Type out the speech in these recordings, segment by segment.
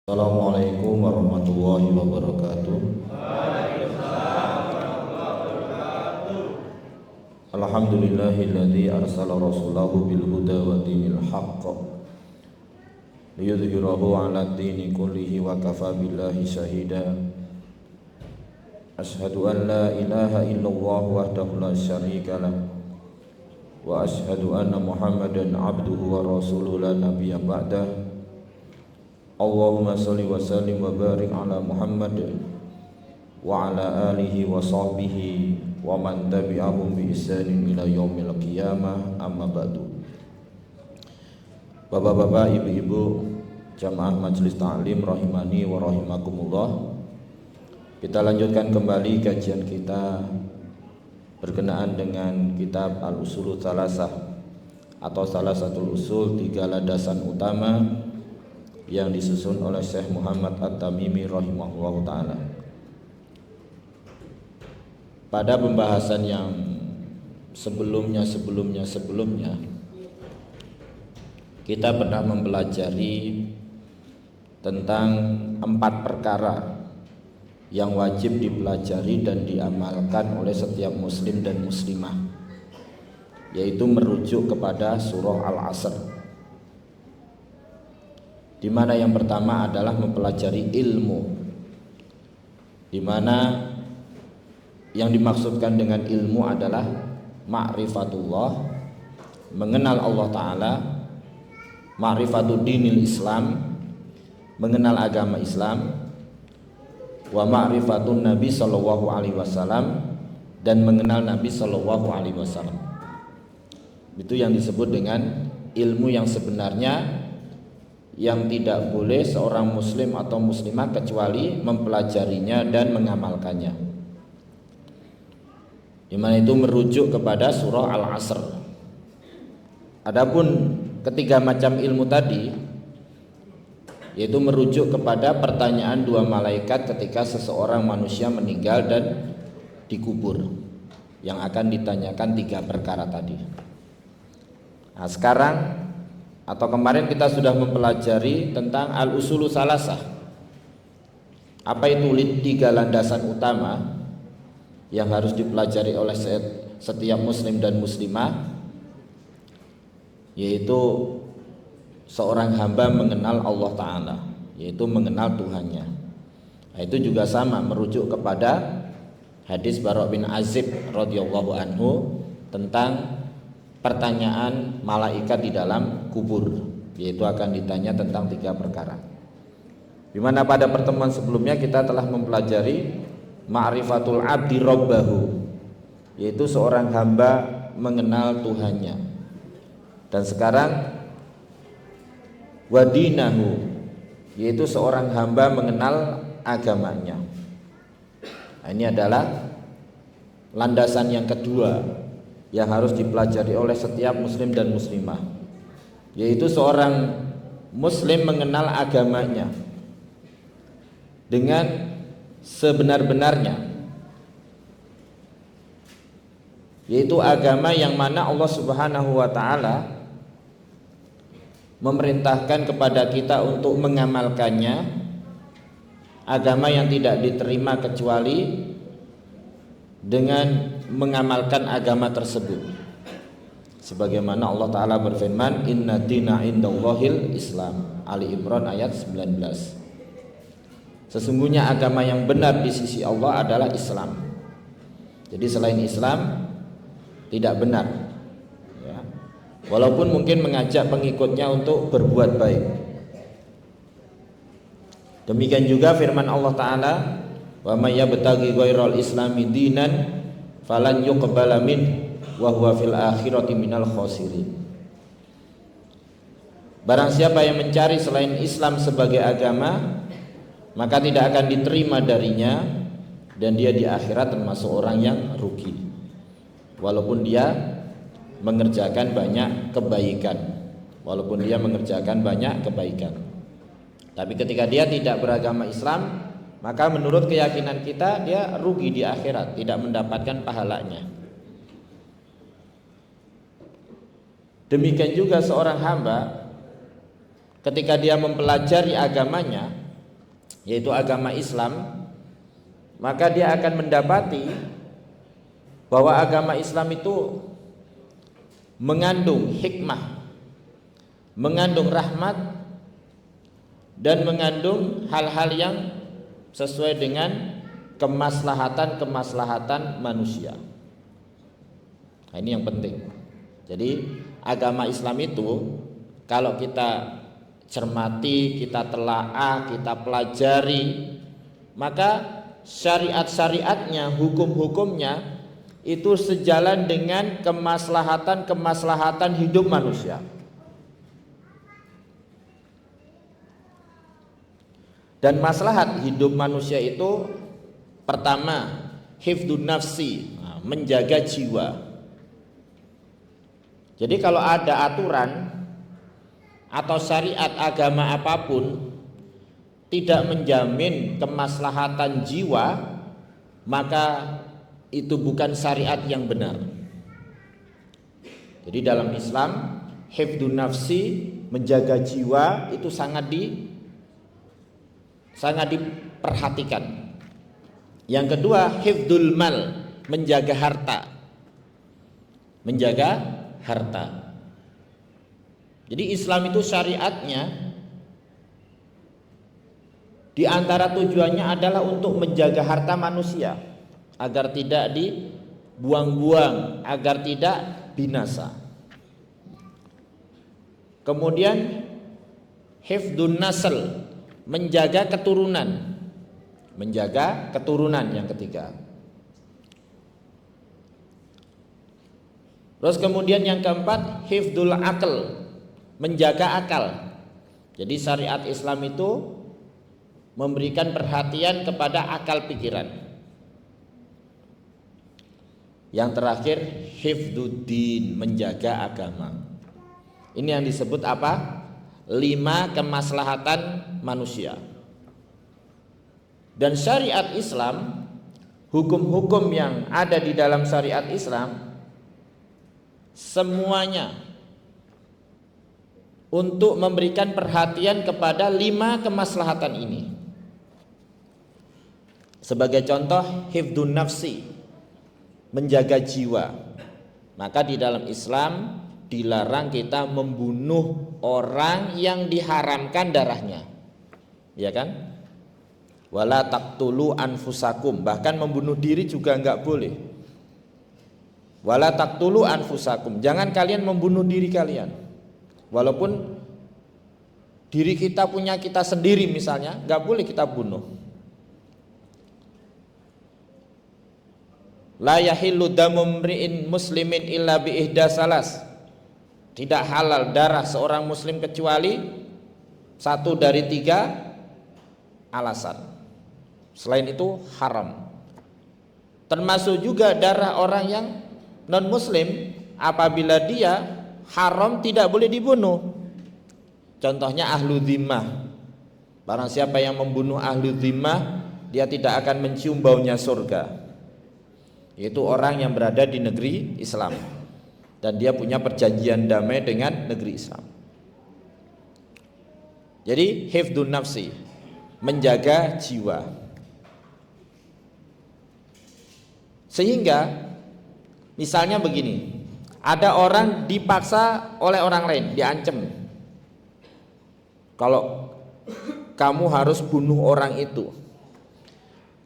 Assalamualaikum warahmatullahi wabarakatuh. Alhamdulillahilladzi arsala rasulahu bil huda wa dinil haqq liyudhhirahu 'ala dini kullihi wa kafa billahi shahida. Asyhadu an la ilaha illallah wahdahu la syarika lah wa asyhadu anna Muhammadan 'abduhu wa rasuluhu la nabiyya ba'dah. Allahumma salli wa sallim wa barik ala Muhammad wa ala alihi wa sahbihi wa man tabi'ahum bi ihsanin ila yaumil qiyamah, amma ba'du. Bapak-bapak, ibu-ibu, jamaah majelis ta'lim rahimani wa rahimakumullah. Kita lanjutkan kembali kajian kita berkenaan dengan kitab Al-Usulul Tsalasah atau salah satu usul, tiga landasan utama yang disusun oleh Syekh Muhammad At-Tamimi rahimahullah ta'ala. Pada pembahasan yang sebelumnya kita pernah mempelajari tentang 4 perkara yang wajib dipelajari dan diamalkan oleh setiap muslim dan muslimah, yaitu merujuk kepada surah Al-Asr, di mana yang pertama adalah mempelajari ilmu, di mana yang dimaksudkan dengan ilmu adalah ma'rifatullah, mengenal Allah Ta'ala, ma'rifatud dinil Islam, mengenal agama Islam, wa ma'rifatun Nabi Sallallahu Alaihi Wasallam, dan mengenal Nabi Sallallahu Alaihi Wasallam. Itu yang disebut dengan ilmu yang sebenarnya, yang tidak boleh seorang muslim atau muslimah kecuali mempelajarinya dan mengamalkannya, di mana itu merujuk kepada surah Al-Asr. Adapun ketiga macam ilmu tadi, yaitu merujuk kepada pertanyaan 2 malaikat ketika seseorang manusia meninggal dan dikubur, yang akan ditanyakan 3 perkara tadi. Nah, sekarang atau kemarin kita sudah mempelajari tentang Al-Usulul Tsalasah. Apa itu 3 landasan utama yang harus dipelajari oleh setiap muslim dan muslimah, yaitu seorang hamba mengenal Allah Ta'ala, yaitu mengenal Tuhannya. Nah, itu juga sama merujuk kepada hadis Bara' bin Azib radhiyallahu anhu tentang pertanyaan malaikat di dalam kubur, yaitu akan ditanya tentang 3 perkara. Di mana pada pertemuan sebelumnya kita telah mempelajari ma'rifatul abdi rabbahu, yaitu seorang hamba mengenal Tuhannya. Dan sekarang wadinahu, yaitu seorang hamba mengenal agamanya. Nah, ini adalah landasan yang kedua yang harus dipelajari oleh setiap muslim dan muslimah, yaitu seorang muslim mengenal agamanya dengan sebenar-benarnya, yaitu agama yang mana Allah Subhanahu wa Ta'ala memerintahkan kepada kita untuk mengamalkannya, agama yang tidak diterima kecuali dengan mengamalkan agama tersebut. Sebagaimana Allah Ta'ala berfirman, inna dina indallahil Islam, Ali Imran ayat 19. Sesungguhnya agama yang benar di sisi Allah adalah Islam. Jadi selain Islam tidak benar, ya. Walaupun mungkin mengajak pengikutnya untuk berbuat baik. Demikian juga firman Allah Ta'ala, wa may yabtaghi ghairal islami dinan falan yuqbala min wa huwa fil akhirati minal khasirin. Barang siapa yang mencari selain Islam sebagai agama, maka tidak akan diterima darinya, dan dia di akhirat termasuk orang yang rugi, walaupun dia mengerjakan banyak kebaikan. Tapi ketika dia tidak beragama Islam, maka menurut keyakinan kita dia rugi di akhirat, tidak mendapatkan pahalanya. Demikian juga seorang hamba ketika dia mempelajari agamanya, yaitu agama Islam, maka dia akan mendapati bahwa agama Islam itu mengandung hikmah, mengandung rahmat, dan mengandung hal-hal yang sesuai dengan kemaslahatan manusia. Nah, ini yang penting. Jadi agama Islam itu kalau kita cermati, kita telaah, kita pelajari, maka syariat-syariatnya, hukum-hukumnya itu sejalan dengan kemaslahatan hidup manusia. Dan maslahat hidup manusia itu pertama, hifdzun nafsi, menjaga jiwa. Jadi kalau ada aturan atau syariat agama apapun tidak menjamin kemaslahatan jiwa, maka itu bukan syariat yang benar. Jadi dalam Islam, hifdzun nafsi, menjaga jiwa itu sangat diperhatikan. Yang kedua, hifdzul mal, menjaga harta. Jadi Islam itu syariatnya di antara tujuannya adalah untuk menjaga harta manusia agar tidak dibuang-buang, agar tidak binasa. Kemudian hifdzun nasl, menjaga keturunan yang ketiga. Terus kemudian yang keempat, hifdzul aql, menjaga akal. Jadi syariat Islam itu memberikan perhatian kepada akal pikiran. Yang terakhir, hifdzuddin, menjaga agama. Ini yang disebut apa? 5 kemaslahatan manusia. Dan syariat Islam, hukum-hukum yang ada di dalam syariat Islam, semuanya untuk memberikan perhatian kepada 5 kemaslahatan ini. Sebagai contoh, hifdzun nafsi, menjaga jiwa. Maka di dalam Islam dilarang kita membunuh orang yang diharamkan darahnya, ya kan? Wala taqtulu anfusakum, bahkan membunuh diri juga enggak boleh. Wala taqtulu anfusakum, jangan kalian membunuh diri kalian. Walaupun diri kita punya kita sendiri misalnya, enggak boleh kita bunuh. La yahillu damu mri'in muslimin illa bi ihda salas. Tidak halal darah seorang muslim kecuali 1 dari 3 alasan. Selain itu haram. Termasuk juga darah orang yang non muslim, apabila dia haram tidak boleh dibunuh. Contohnya ahlu dhimmah. Barang siapa yang membunuh ahlu dhimmah, dia tidak akan mencium baunya surga. Yaitu orang yang berada di negeri Islam dan dia punya perjanjian damai dengan negeri Islam. Jadi hifdzun nafsi, menjaga jiwa. Sehingga misalnya begini, ada orang dipaksa oleh orang lain, diancam, kalau kamu harus bunuh orang itu,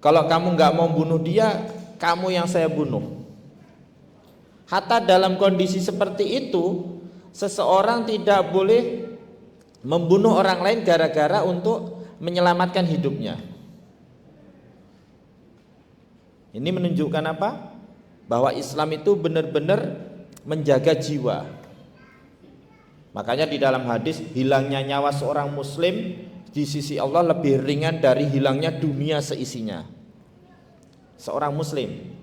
kalau kamu nggak mau bunuh dia, kamu yang saya bunuh. Hatta dalam kondisi seperti itu, seseorang tidak boleh membunuh orang lain gara-gara untuk menyelamatkan hidupnya. Ini menunjukkan apa? Bahwa Islam itu benar-benar menjaga jiwa. Makanya di dalam hadis, hilangnya nyawa seorang muslim di sisi Allah lebih ringan dari hilangnya dunia seisinya. Seorang muslim.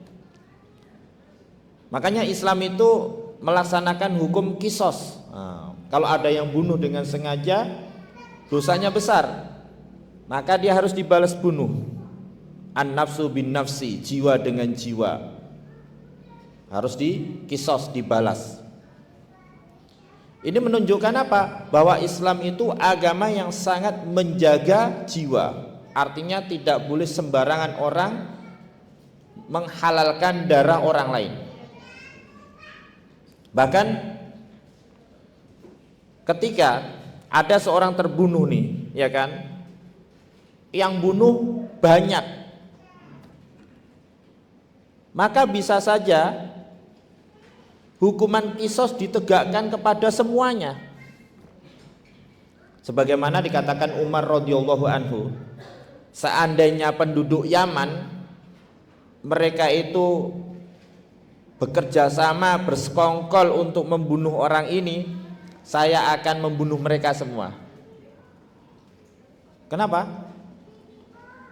Makanya Islam itu melaksanakan hukum kisos. Kalau ada yang bunuh dengan sengaja, dosanya besar, maka dia harus dibalas bunuh. An-nafsu bin nafsi, jiwa dengan jiwa, harus dikisos, dibalas. Ini menunjukkan apa? Bahwa Islam itu agama yang sangat menjaga jiwa. artinya tidak boleh sembarangan orang menghalalkan darah orang lain. Bahkan ketika ada seorang terbunuh nih, ya kan, yang bunuh banyak, maka bisa saja hukuman kisos ditegakkan kepada semuanya. Sebagaimana dikatakan Umar radhiyallahu anhu, seandainya penduduk Yaman mereka itu bekerja sama bersekongkol untuk membunuh orang ini, saya akan membunuh mereka semua. Kenapa?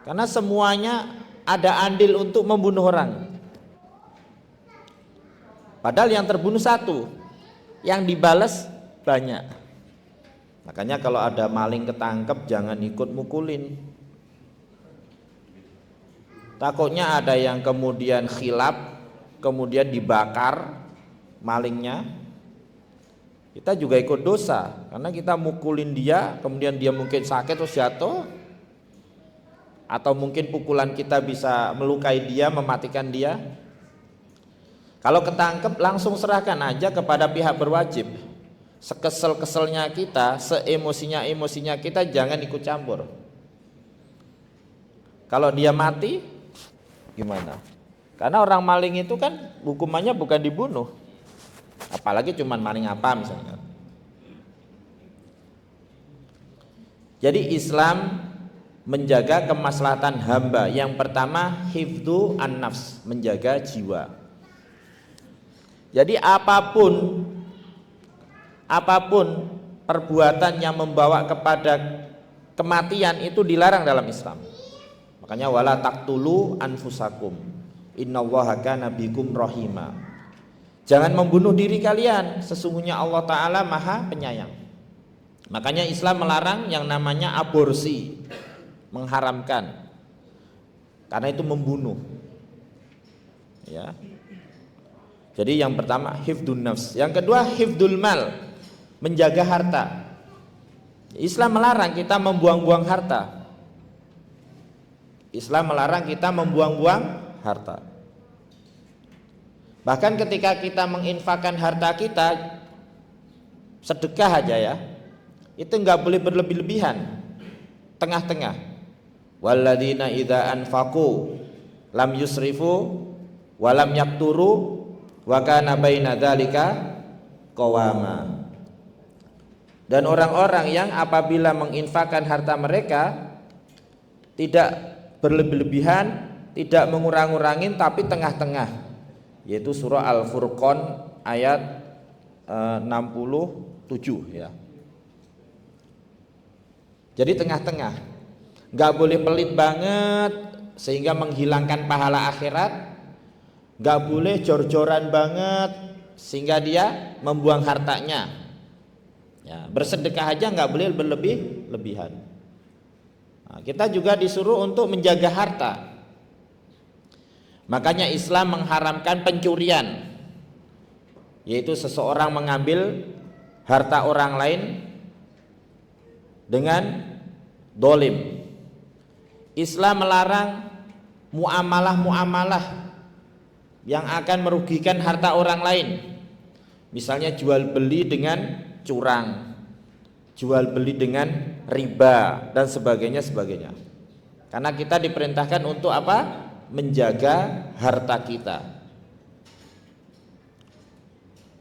Karena semuanya ada andil untuk membunuh orang. Padahal yang terbunuh satu, yang dibalas banyak. Makanya kalau ada maling ketangkep jangan ikut mukulin. Takutnya ada yang kemudian khilaf, kemudian dibakar malingnya. Kita juga ikut dosa karena kita mukulin dia, kemudian dia mungkin sakit terus jatuh, atau mungkin pukulan kita bisa melukai dia, mematikan dia. Kalau ketangkep langsung serahkan aja kepada pihak berwajib. Sekesel-keselnya kita, seemosinya kita, jangan ikut campur. Kalau dia mati gimana? Karena orang maling itu kan hukumannya bukan dibunuh, apalagi cuman maling apa misalnya. Jadi Islam menjaga kemaslahatan hamba. Yang pertama hifdzu an-nafs, menjaga jiwa. Jadi apapun perbuatan yang membawa kepada kematian itu dilarang dalam Islam. Makanya wala taqtulu anfusakum innallaha kana bikum rahima. Jangan membunuh diri kalian, sesungguhnya Allah Ta'ala maha penyayang. Makanya Islam melarang yang namanya aborsi, mengharamkan, karena itu membunuh, ya. Jadi yang pertama hifdzun nafs, yang kedua hifdzul mal, menjaga harta. Islam melarang kita membuang-buang harta. Islam melarang kita membuang-buang harta. Bahkan ketika kita menginfakkan harta kita, sedekah aja ya, itu nggak boleh berlebih-lebihan, tengah-tengah. Walladzina idza anfaqu lam yusrifu wa lam yaqturu wa kana baina dzalika qawama. Dan orang-orang yang apabila menginfakkan harta mereka tidak berlebih-lebihan, tidak mengurang-urangin, tapi tengah-tengah, yaitu surah Al-Furqan ayat 67 ya. Jadi tengah-tengah, nggak boleh pelit banget sehingga menghilangkan pahala akhirat, nggak boleh jor-joran banget sehingga dia membuang hartanya. Ya, bersedekah aja nggak boleh berlebih-lebihan. Nah, kita juga disuruh untuk menjaga harta. Makanya Islam mengharamkan pencurian, yaitu seseorang mengambil harta orang lain dengan dolim. Islam melarang muamalah-muamalah yang akan merugikan harta orang lain. Misalnya jual beli dengan curang, jual beli dengan riba dan sebagainya. Karena kita diperintahkan untuk apa? Menjaga harta kita.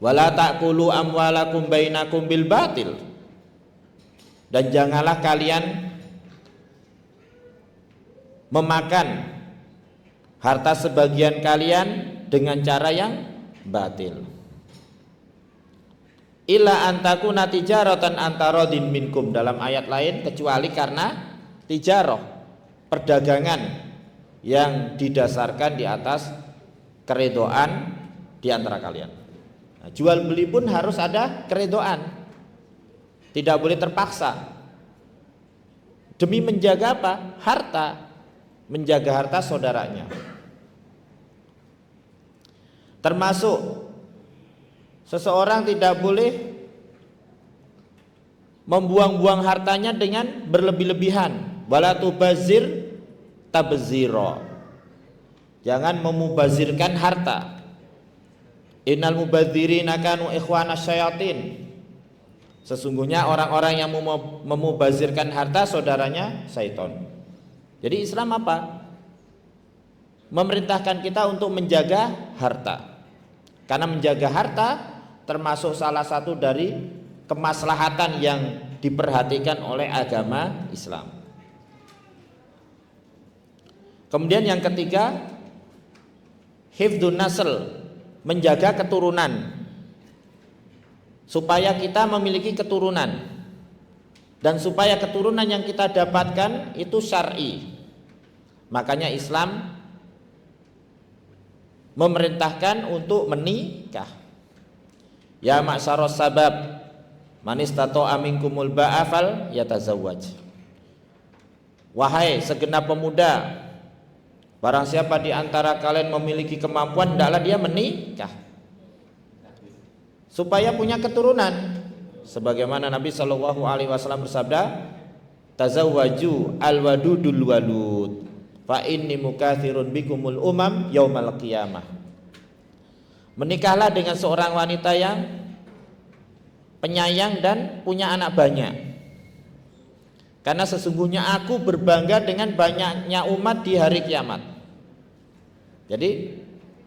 Wala ta'kulu amwalakum bainakum bil batil. Dan janganlah kalian memakan harta sebagian kalian dengan cara yang batil. Illa antakuna tijaratan antarodin minkum, dalam ayat lain, kecuali karena tijarah, perdagangan yang didasarkan di atas keredoan di antara kalian. Nah, jual beli pun harus ada keredoan, tidak boleh terpaksa. Demi menjaga apa? Harta, menjaga harta saudaranya. Termasuk seseorang tidak boleh membuang-buang hartanya dengan berlebih-lebihan. wala tubazir tabzira. Jangan memubazirkan harta. Innal mubadzirina kanu ikhwanas syayatin. Sesungguhnya orang-orang yang memubazirkan harta saudaranya syaitan. Jadi Islam apa? Memerintahkan kita untuk menjaga harta. Karena menjaga harta termasuk salah satu dari kemaslahatan yang diperhatikan oleh agama Islam. Kemudian yang ketiga, hifdzun nasl, menjaga keturunan, supaya kita memiliki keturunan, dan supaya keturunan yang kita dapatkan itu syar'i. Makanya Islam memerintahkan untuk menikah. Ya ma'syaros sabab, man istata'a minkumul ba'a fal yatazawwaj. Wahai segenap pemuda, barang siapa di antara kalian memiliki kemampuan, hendaklah dia menikah supaya punya keturunan. Sebagaimana Nabi Shallallahu Alaihi Wasallam bersabda, tazawwaju al-wadudul walud, fa inni mukatsirun bikumul umam yaumal qiyamah. Menikahlah dengan seorang wanita yang penyayang dan punya anak banyak, karena sesungguhnya aku berbangga dengan banyaknya umat di hari kiamat. Jadi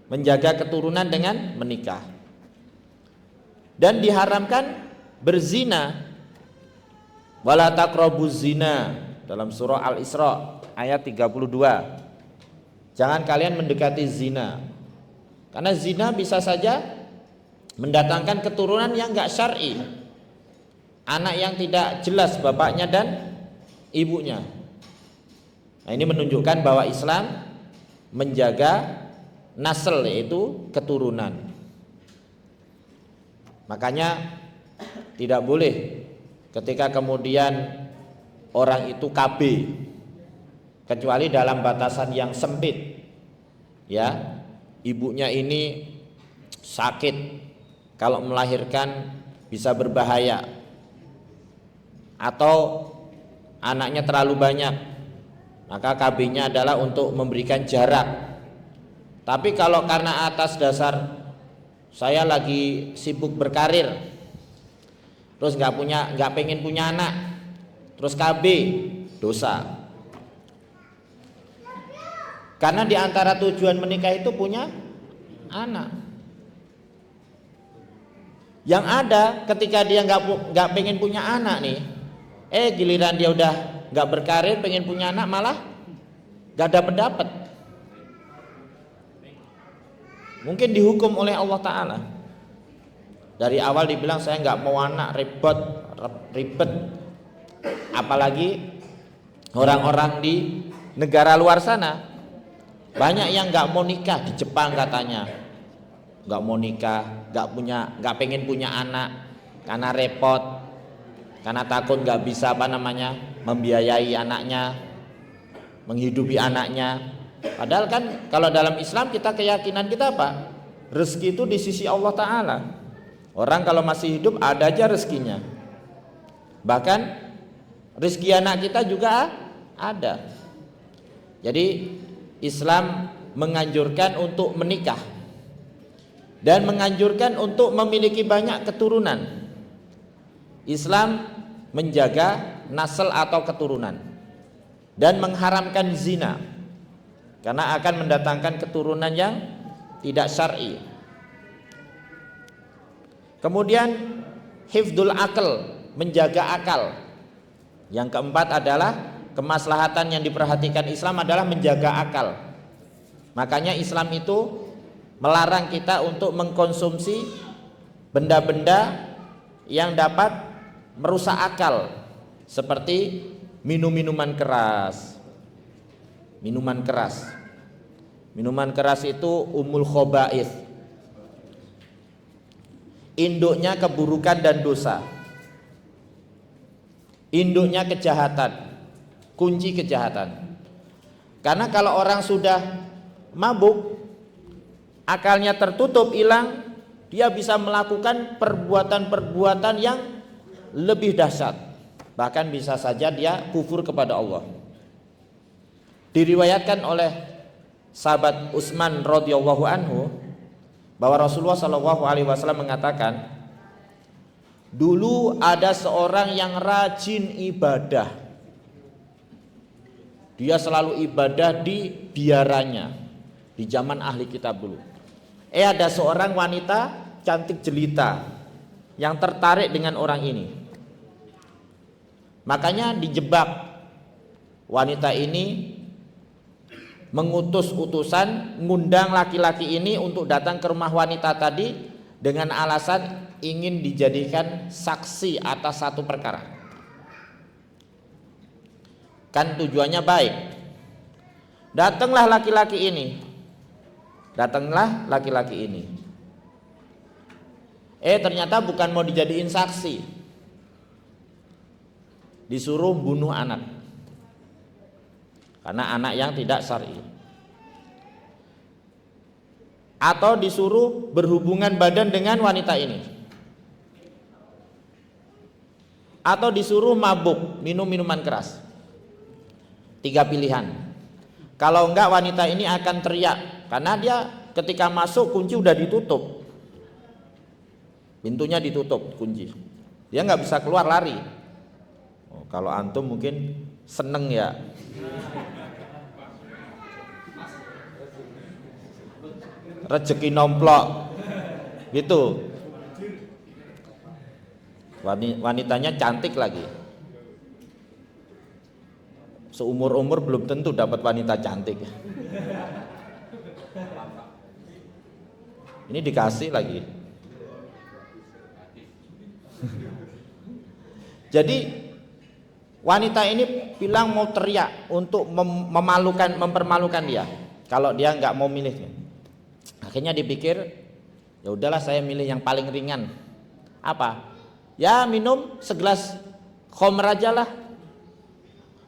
menjaga keturunan dengan menikah. Dan diharamkan berzina. Wala taqrabuz zina, dalam surah Al-Isra ayat 32. Jangan kalian mendekati zina, karena zina bisa saja mendatangkan keturunan yang enggak syar'i, anak yang tidak jelas bapaknya dan ibunya. Nah, ini menunjukkan bahwa Islam menjaga nasl, yaitu keturunan. Makanya tidak boleh ketika kemudian orang itu KB, kecuali dalam batasan yang sempit. Ya, ibunya ini sakit, kalau melahirkan bisa berbahaya, atau anaknya terlalu banyak, maka KB-nya adalah untuk memberikan jarak. Tapi kalau karena atas dasar saya lagi sibuk berkarir, terus nggak pengen punya anak, terus KB, dosa. Karena di antara tujuan menikah itu punya anak. Yang ada ketika dia nggak pengen punya anak nih, giliran dia udah nggak berkarir, pengen punya anak, malah nggak dapat. Mungkin dihukum oleh Allah Ta'ala. Dari awal dibilang saya nggak mau anak, ribet. Apalagi orang-orang di negara luar sana, banyak yang nggak mau nikah. Di Jepang katanya nggak mau nikah, nggak pengen punya anak karena repot, karena takut nggak bisa membiayai anaknya, menghidupi anaknya. Padahal kan kalau dalam Islam kita, keyakinan kita apa? Rezeki itu di sisi Allah Ta'ala. Orang kalau masih hidup ada aja rezekinya. Bahkan rezeki anak kita juga ada. Jadi Islam menganjurkan untuk menikah dan menganjurkan untuk memiliki banyak keturunan. Islam menjaga nasl atau keturunan dan mengharamkan zina, karena akan mendatangkan keturunan yang tidak syar'i. Kemudian hifdzul akal, menjaga akal. Yang keempat adalah kemaslahatan yang diperhatikan Islam adalah menjaga akal. Makanya Islam itu melarang kita untuk mengkonsumsi benda-benda yang dapat merusak akal, seperti minuman keras. Minuman keras itu umul khobaith, induknya keburukan dan dosa, induknya kejahatan, kunci kejahatan. Karena kalau orang sudah mabuk, akalnya tertutup, hilang, dia bisa melakukan perbuatan-perbuatan yang lebih dahsyat. Bahkan bisa saja dia kufur kepada Allah. Diriwayatkan oleh sahabat Utsman radhiyallahu anhu bahwa Rasulullah shallallahu alaihi wasallam mengatakan, dulu ada seorang yang rajin ibadah. Dia selalu ibadah di biaranya di zaman ahli kitab dulu. Ada seorang wanita cantik jelita yang tertarik dengan orang ini. Makanya dijebak. Wanita ini mengutus utusan ngundang laki-laki ini untuk datang ke rumah wanita tadi dengan alasan ingin dijadikan saksi atas satu perkara. Kan tujuannya baik. Datanglah laki-laki ini. Ternyata bukan mau dijadiin saksi. Disuruh bunuh anak. Karena anak yang tidak syar'i. Atau disuruh berhubungan badan dengan wanita ini. Atau disuruh mabuk, minum minuman keras. 3 pilihan. Kalau enggak, wanita ini akan teriak karena dia ketika masuk kunci udah ditutup. Pintunya ditutup, kunci. Dia nggak bisa keluar, lari. Kalau antum mungkin seneng ya. Rezeki nomplok gitu. Wanitanya cantik lagi. Seumur-umur belum tentu dapat wanita cantik. Ini dikasih lagi. Jadi wanita ini bilang mau teriak untuk mempermalukan dia kalau dia nggak mau milih. Akhirnya dipikir, ya udahlah saya milih yang paling ringan. Apa? Ya minum segelas khamr aja lah.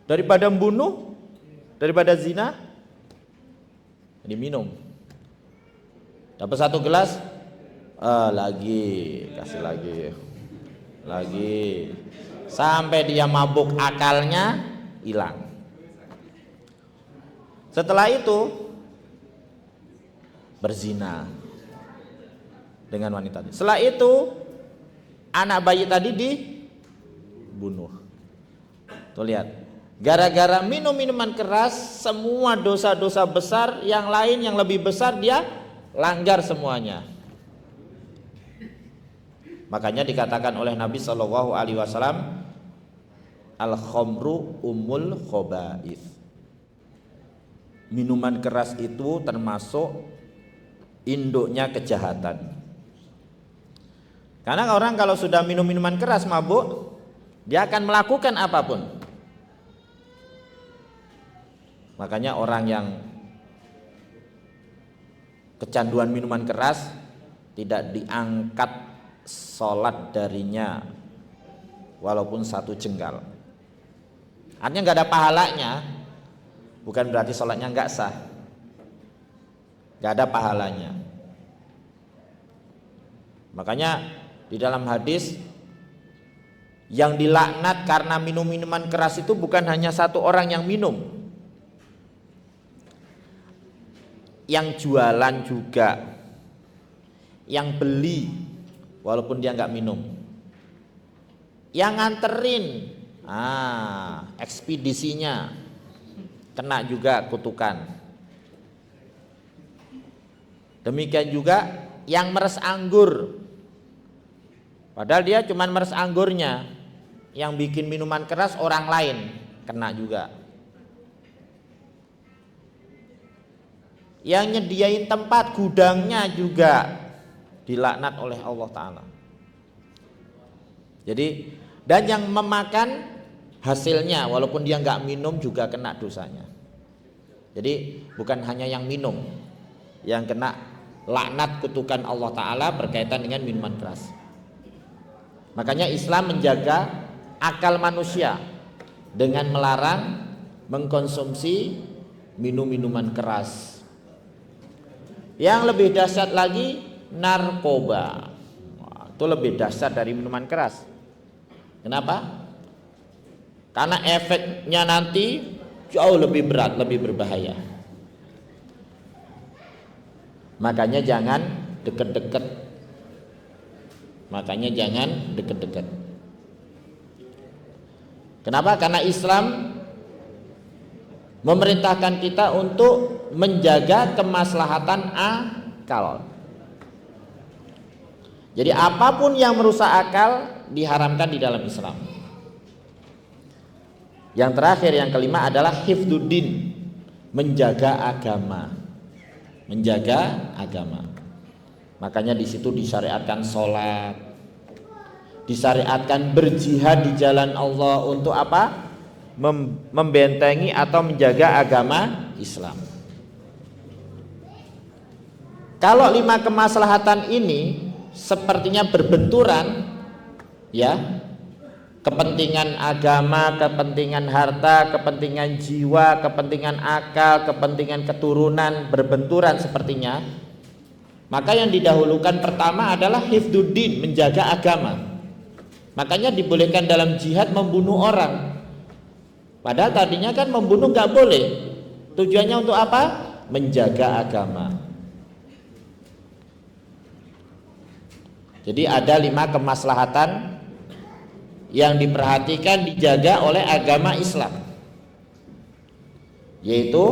Daripada membunuh, daripada zina, diminum. Dapat 1 gelas, lagi, kasih lagi, sampai dia mabuk, akalnya hilang. Setelah itu berzina dengan wanita tadi. Setelah itu anak bayi tadi dibunuh. Tuh lihat, gara-gara minum minuman keras, semua dosa-dosa besar yang lain yang lebih besar dia langgar semuanya. Makanya dikatakan oleh Nabi Shallallahu Alaihi Wasallam, al-khamru umul khaba'ith. Minuman keras itu termasuk induknya kejahatan. Karena orang kalau sudah minum minuman keras, mabuk, dia akan melakukan apapun. Makanya orang yang kecanduan minuman keras tidak diangkat sholat darinya walaupun 1 jengkal. Artinya nggak ada pahalanya, bukan berarti sholatnya nggak sah. Nggak ada pahalanya. Makanya di dalam hadis, yang dilaknat karena minum minuman keras itu bukan hanya 1 orang yang minum, yang jualan juga, yang beli walaupun dia nggak minum, yang nganterin, ekspedisinya kena juga kutukan. Demikian juga yang meres anggur, padahal dia cuma meres anggurnya, yang bikin minuman keras orang lain kena juga. Yang nyediain tempat gudangnya juga dilaknat oleh Allah Ta'ala. Jadi, dan yang memakan hasilnya walaupun dia nggak minum juga kena dosanya. Jadi bukan hanya yang minum yang kena laknat kutukan Allah Ta'ala berkaitan dengan minuman keras. Makanya Islam menjaga akal manusia dengan melarang mengkonsumsi minum-minuman keras. Yang lebih dahsyat lagi, narkoba. Itu lebih dahsyat dari minuman keras. Kenapa? Karena efeknya nanti jauh lebih berat, lebih berbahaya. Makanya jangan deket-deket. Makanya jangan deket-deket. Kenapa? Karena Islam memerintahkan kita untuk menjaga kemaslahatan akal. Jadi apapun yang merusak akal diharamkan di dalam Islam. Yang terakhir, yang kelima adalah hifdzuddin, menjaga agama. Menjaga agama. Makanya di situ disyariatkan sholat, disyariatkan berjihad di jalan Allah untuk apa? Membentengi atau menjaga agama Islam. Kalau 5 kemaslahatan ini sepertinya berbenturan, ya, kepentingan agama, kepentingan harta, kepentingan jiwa, kepentingan akal, kepentingan keturunan berbenturan sepertinya, maka yang didahulukan pertama adalah hifdzuddin, menjaga agama. Makanya dibolehkan dalam jihad membunuh orang. Padahal tadinya kan membunuh nggak boleh. Tujuannya untuk apa? Menjaga agama. Jadi ada 5 kemaslahatan yang diperhatikan dijaga oleh agama Islam, yaitu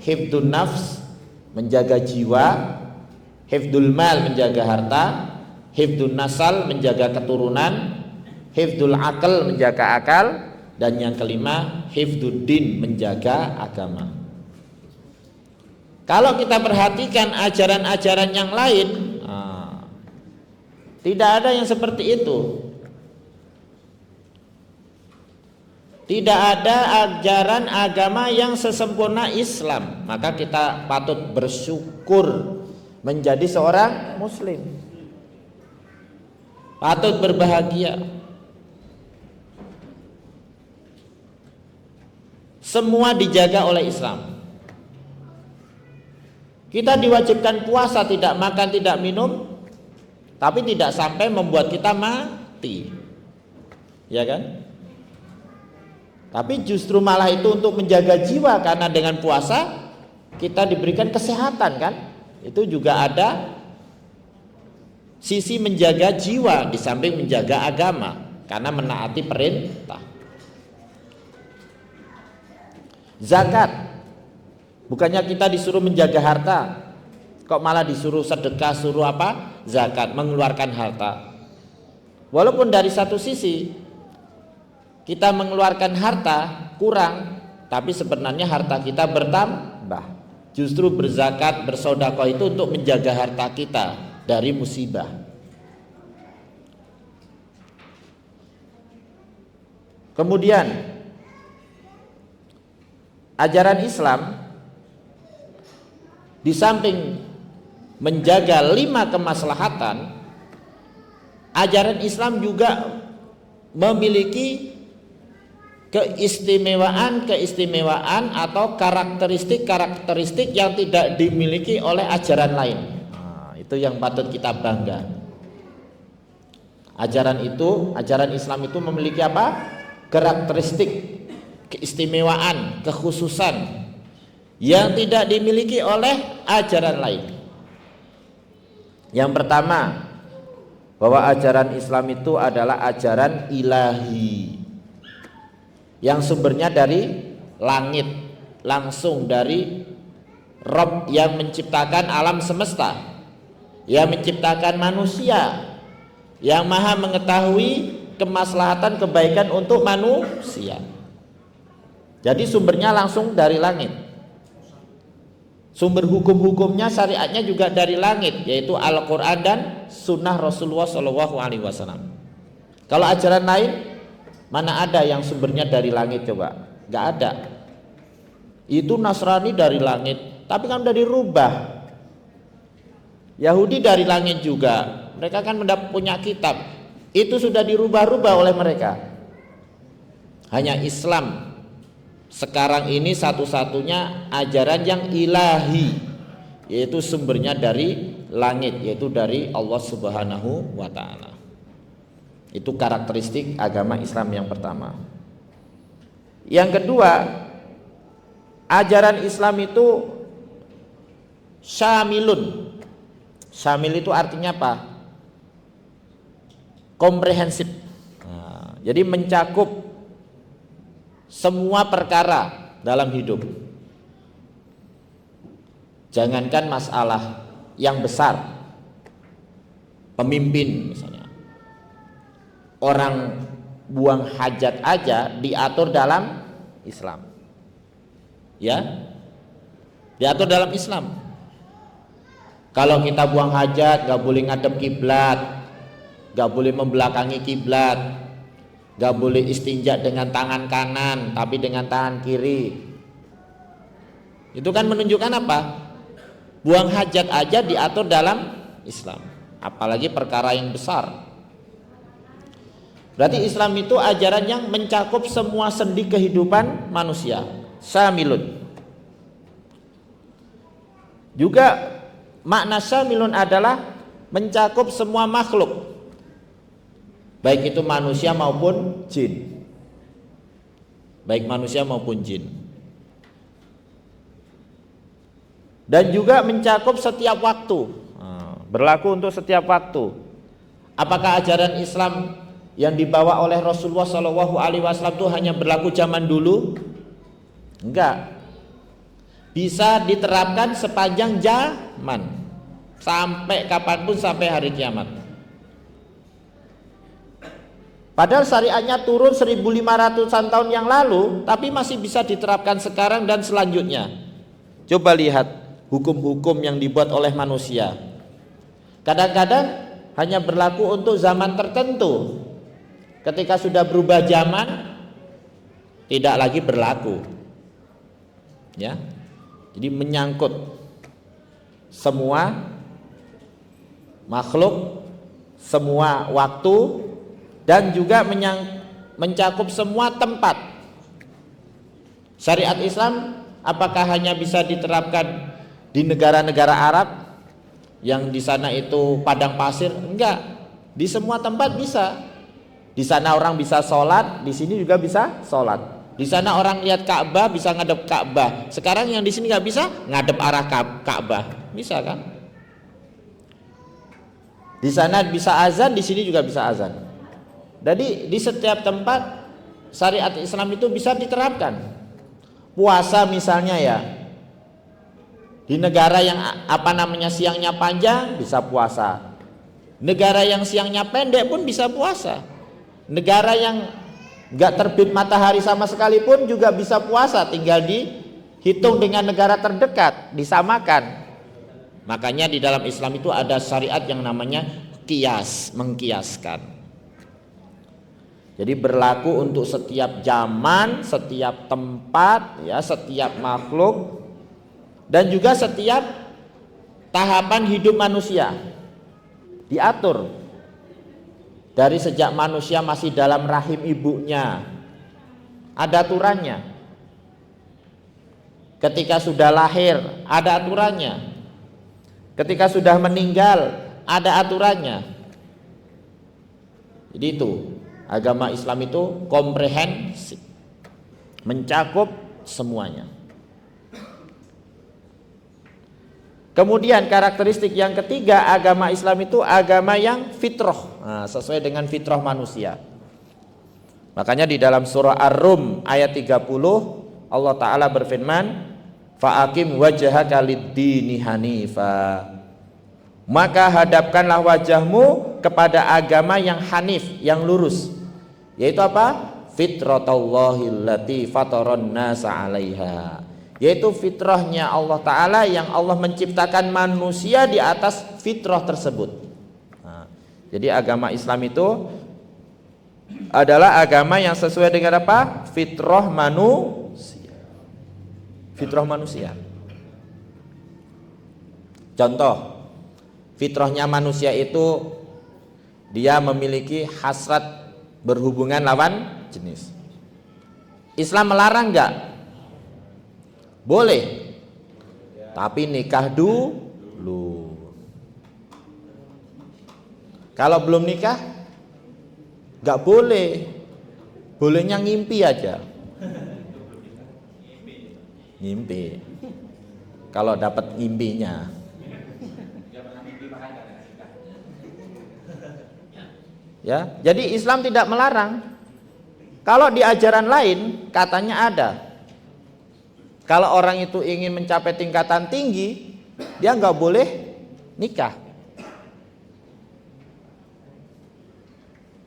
hifdzun nafs, menjaga jiwa, hifdzul mal, menjaga harta, hifdzun nasal, menjaga keturunan, hifdzul akal, menjaga akal, dan yang kelima hifdzuddin, menjaga agama. Kalau kita perhatikan ajaran-ajaran yang lain, tidak ada yang seperti itu. Tidak ada ajaran agama yang sesempurna Islam. Maka kita patut bersyukur menjadi seorang muslim. Patut berbahagia. Semua dijaga oleh Islam. Kita diwajibkan puasa, tidak makan, tidak minum, tapi tidak sampai membuat kita mati. Ya kan? Tapi justru malah itu untuk menjaga jiwa, karena dengan puasa kita diberikan kesehatan kan. Itu juga ada sisi menjaga jiwa di samping menjaga agama, karena menaati perintah. Zakat, bukannya kita disuruh menjaga harta, kok malah disuruh sedekah, suruh apa? Zakat, mengeluarkan harta. Walaupun dari satu sisi kita mengeluarkan harta kurang, tapi sebenarnya harta kita bertambah. Justru berzakat, bersedekah itu untuk menjaga harta kita dari musibah. Kemudian ajaran Islam di samping menjaga 5 kemaslahatan, ajaran Islam juga memiliki keistimewaan atau karakteristik yang tidak dimiliki oleh ajaran lain. Itu yang patut kita bangga. Ajaran Islam itu memiliki apa? Karakteristik, keistimewaan, kekhususan yang tidak dimiliki oleh ajaran lain. Yang pertama, bahwa ajaran Islam itu adalah ajaran ilahi, yang sumbernya dari langit, langsung dari Rabb yang menciptakan alam semesta, yang menciptakan manusia, yang maha mengetahui kemaslahatan kebaikan untuk manusia. Jadi sumbernya langsung dari langit. Sumber hukum-hukumnya, syariatnya juga dari langit, yaitu Al-Quran dan Sunnah Rasulullah SAW. Kalau ajaran lain, mana ada yang sumbernya dari langit coba? Gak ada. Itu Nasrani dari langit, tapi kan udah dirubah. Yahudi dari langit juga, mereka kan punya kitab, itu sudah dirubah-rubah oleh mereka. Hanya Islam sekarang ini satu-satunya ajaran yang ilahi, yaitu sumbernya dari langit, yaitu dari Allah Subhanahu wa Ta'ala. Itu karakteristik agama Islam yang pertama. Yang kedua, ajaran Islam itu syamilun. Syamil itu artinya apa? Komprehensif. Nah, jadi mencakup semua perkara dalam hidup. Jangankan masalah yang besar, pemimpin misalnya, orang buang hajat aja diatur dalam Islam, ya, diatur dalam Islam. Kalau kita buang hajat gak boleh ngadep kiblat, gak boleh membelakangi kiblat, gak boleh istinja dengan tangan kanan tapi dengan tangan kiri. Itu kan menunjukkan apa? Buang hajat aja diatur dalam Islam, apalagi perkara yang besar. Berarti Islam itu ajaran yang mencakup semua sendi kehidupan manusia, syamilun. Juga makna syamilun adalah mencakup semua makhluk, baik itu manusia maupun jin. Baik manusia maupun jin. Dan juga mencakup setiap waktu, berlaku untuk setiap waktu. Apakah ajaran Islam yang dibawa oleh Rasulullah SAW itu hanya berlaku zaman dulu? Enggak. Bisa diterapkan sepanjang zaman, sampai kapanpun, sampai hari kiamat. Padahal syariatnya turun 1500-an tahun yang lalu, tapi masih bisa diterapkan sekarang dan selanjutnya. Coba lihat hukum-hukum yang dibuat oleh manusia. Kadang-kadang hanya berlaku untuk zaman tertentu. Ketika sudah berubah zaman, tidak lagi berlaku. Ya. Jadi menyangkut semua makhluk, semua waktu, dan juga mencakup semua tempat. Syariat Islam apakah hanya bisa diterapkan di negara-negara Arab yang di sana itu padang pasir? Enggak, di semua tempat bisa. Di sana orang bisa sholat, di sini juga bisa sholat. Di sana orang lihat Ka'bah bisa ngadep Ka'bah. Sekarang yang di sini nggak bisa ngadep arah Ka'bah, bisa kan? Di sana bisa azan, di sini juga bisa azan. Jadi di setiap tempat syariat Islam itu bisa diterapkan. Puasa misalnya ya, di negara yang siangnya panjang bisa puasa. Negara yang siangnya pendek pun bisa puasa. Negara yang nggak terbit matahari sama sekali pun juga bisa puasa, tinggal dihitung dengan negara terdekat, disamakan. Makanya di dalam Islam itu ada syariat yang namanya qiyas, mengkiaskan. Jadi berlaku untuk setiap zaman, setiap tempat, ya, setiap makhluk, dan juga setiap tahapan hidup manusia diatur. Dari sejak manusia masih dalam rahim ibunya, ada aturannya. Ketika sudah lahir, ada aturannya. Ketika sudah meninggal, ada aturannya. Jadi itu, agama Islam itu komprehensif, mencakup semuanya. Kemudian karakteristik yang ketiga, agama Islam itu agama yang fitrah, sesuai dengan fitrah manusia. Makanya di dalam surah Ar-Rum ayat 30 Allah Ta'ala berfirman, fa'akim wajhaka lid-dini hanifa, maka hadapkanlah wajahmu kepada agama yang hanif, yang lurus. Yaitu apa? Fitratallahi fataron nasa 'alaiha, yaitu fitrahnya Allah Ta'ala yang Allah menciptakan manusia di atas fitrah tersebut. Jadi agama Islam itu adalah agama yang sesuai dengan apa? Fitrah manusia. Fitrah manusia. Contoh, fitrahnya manusia itu dia memiliki hasrat berhubungan lawan jenis. Islam melarang enggak? Boleh, tapi nikah dulu. Kalau belum nikah nggak boleh, bolehnya ngimpi aja. Ngimpi. Kalau dapat ngimpinya. Ya, jadi Islam tidak melarang. Kalau di ajaran lain katanya ada. Kalau orang itu ingin mencapai tingkatan tinggi, dia nggak boleh nikah.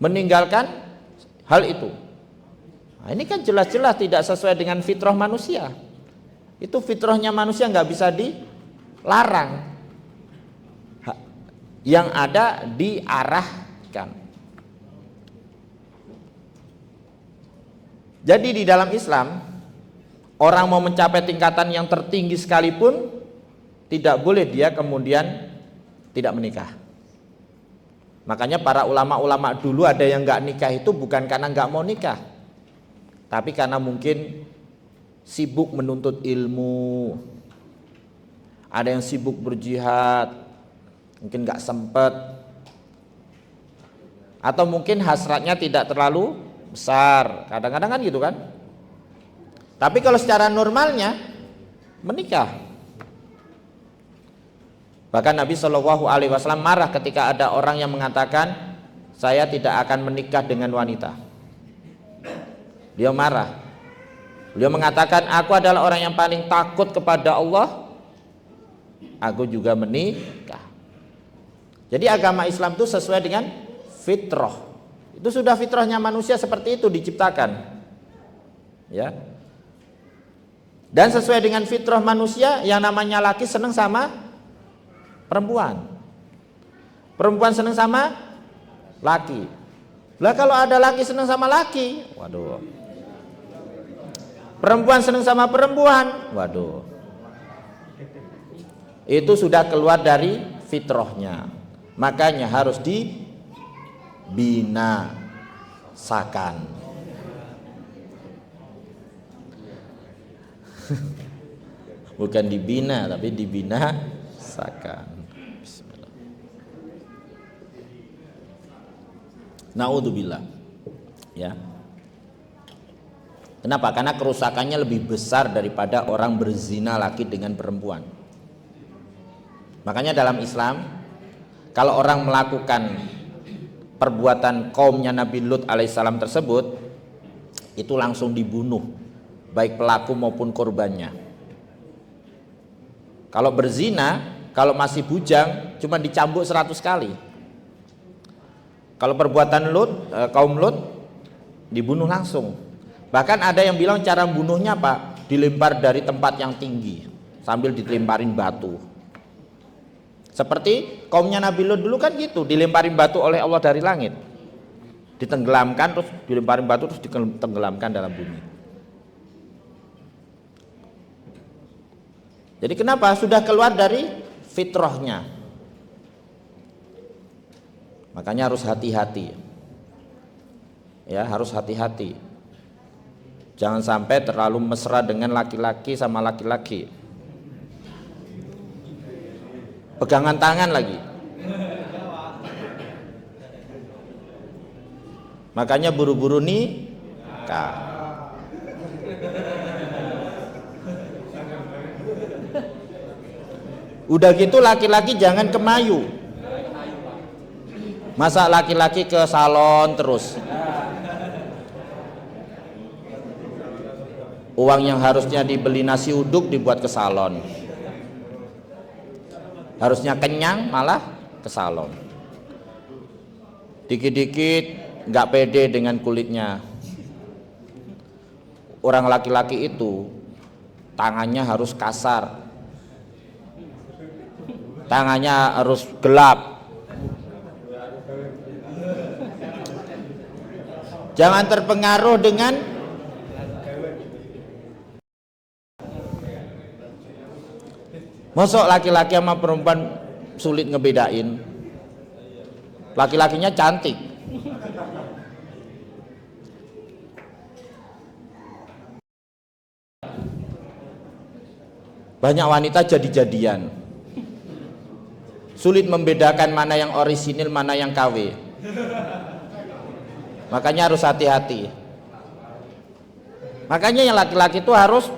Meninggalkan hal itu. Nah, ini kan jelas-jelas tidak sesuai dengan fitrah manusia. Itu fitrahnya manusia nggak bisa dilarang. Yang ada diarahkan. Jadi di dalam Islam, orang mau mencapai tingkatan yang tertinggi sekalipun, tidak boleh dia kemudian tidak menikah. Makanya para ulama-ulama dulu ada yang nggak nikah itu bukan karena nggak mau nikah, tapi karena mungkin sibuk menuntut ilmu, ada yang sibuk berjihad, mungkin nggak sempet, atau mungkin hasratnya tidak terlalu besar, kadang-kadang kan gitu kan. Tapi kalau secara normalnya menikah. Bahkan Nabi Shallallahu Alaihi Wasallam marah ketika ada orang yang mengatakan saya tidak akan menikah dengan wanita. Dia marah. Beliau mengatakan aku adalah orang yang paling takut kepada Allah. Aku juga menikah. Jadi agama Islam itu sesuai dengan fitrah. Itu sudah fitrahnya manusia seperti itu diciptakan. Ya. Dan sesuai dengan fitrah manusia yang namanya laki senang sama perempuan. Perempuan senang sama laki. Lah kalau ada laki senang sama laki, waduh. Perempuan senang sama perempuan, waduh. Itu sudah keluar dari fitrahnya. Makanya harus dibinasakan. Bukan dibina tapi dibinasakan. Bismillah. Naudzubillah. Ya. Kenapa? Karena kerusakannya lebih besar daripada orang berzina laki dengan perempuan. Makanya dalam Islam, kalau orang melakukan perbuatan kaumnya Nabi Lut alaihissalam tersebut, itu langsung dibunuh, baik pelaku maupun korbannya. Kalau berzina, kalau masih bujang, cuma dicambuk 100 kali. Kalau perbuatan kaum Lut, dibunuh langsung. Bahkan ada yang bilang cara bunuhnya Pak, dilempar dari tempat yang tinggi sambil dilemparin batu. Seperti kaumnya Nabi Lut dulu kan gitu, dilemparin batu oleh Allah dari langit, ditenggelamkan, terus dilemparin batu, terus ditenggelamkan dalam bumi. Jadi kenapa? Sudah keluar dari fitrahnya. Makanya harus hati-hati. Ya, harus hati-hati. Jangan sampai terlalu mesra dengan laki-laki sama laki-laki. Pegangan tangan lagi. Makanya buru-buru nikah. Udah gitu laki-laki jangan kemayu. Masa laki-laki ke salon terus. Uang yang harusnya dibeli nasi uduk dibuat ke salon. Harusnya kenyang malah ke salon. Dikit-dikit nggak pede dengan kulitnya. Orang laki-laki itu tangannya harus kasar, tangannya harus gelap. Jangan terpengaruh dengan mosok laki-laki sama perempuan sulit ngebedain. Laki-lakinya cantik. Banyak wanita jadi-jadian. Sulit membedakan mana yang orisinil, mana yang KW. Makanya harus hati-hati. Makanya yang laki-laki itu harus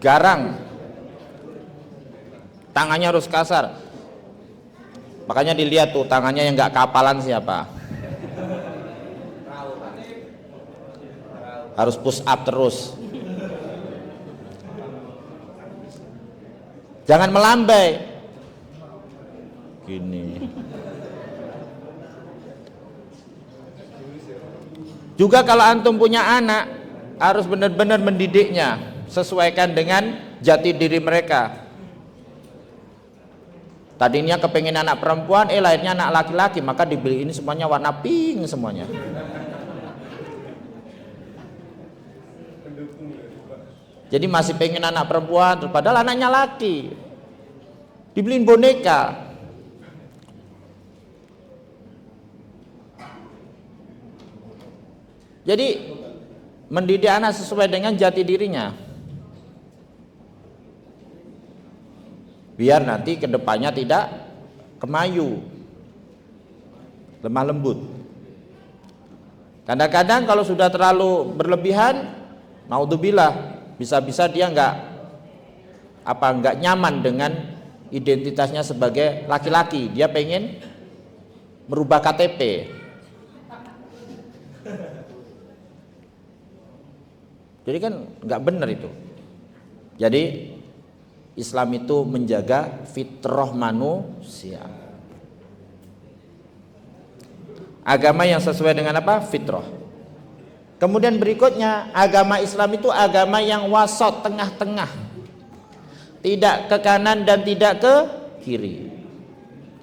garang, tangannya harus kasar. Makanya dilihat tuh tangannya yang nggak kapalan siapa. Harus push up terus. Jangan melambai. Gini. Juga kalau antum punya anak, harus benar-benar mendidiknya, sesuaikan dengan jati diri mereka. Tadinya kepengen anak perempuan, lahirnya anak laki-laki, maka dibeli ini semuanya warna pink semuanya. Jadi masih pengen anak perempuan, padahal anaknya laki. Dibeliin boneka. Jadi mendidik anak sesuai dengan jati dirinya, biar nanti kedepannya tidak kemayu, lemah lembut. Kadang-kadang kalau sudah terlalu berlebihan, naudzubillah, bisa-bisa dia nggak nyaman dengan identitasnya sebagai laki-laki. Dia pengen merubah KTP. Jadi kan nggak benar itu. Jadi Islam itu menjaga fitrah manusia. Agama yang sesuai dengan apa? Fitrah. Kemudian berikutnya, agama Islam itu agama yang wasat, tengah-tengah. Tidak ke kanan dan tidak ke kiri.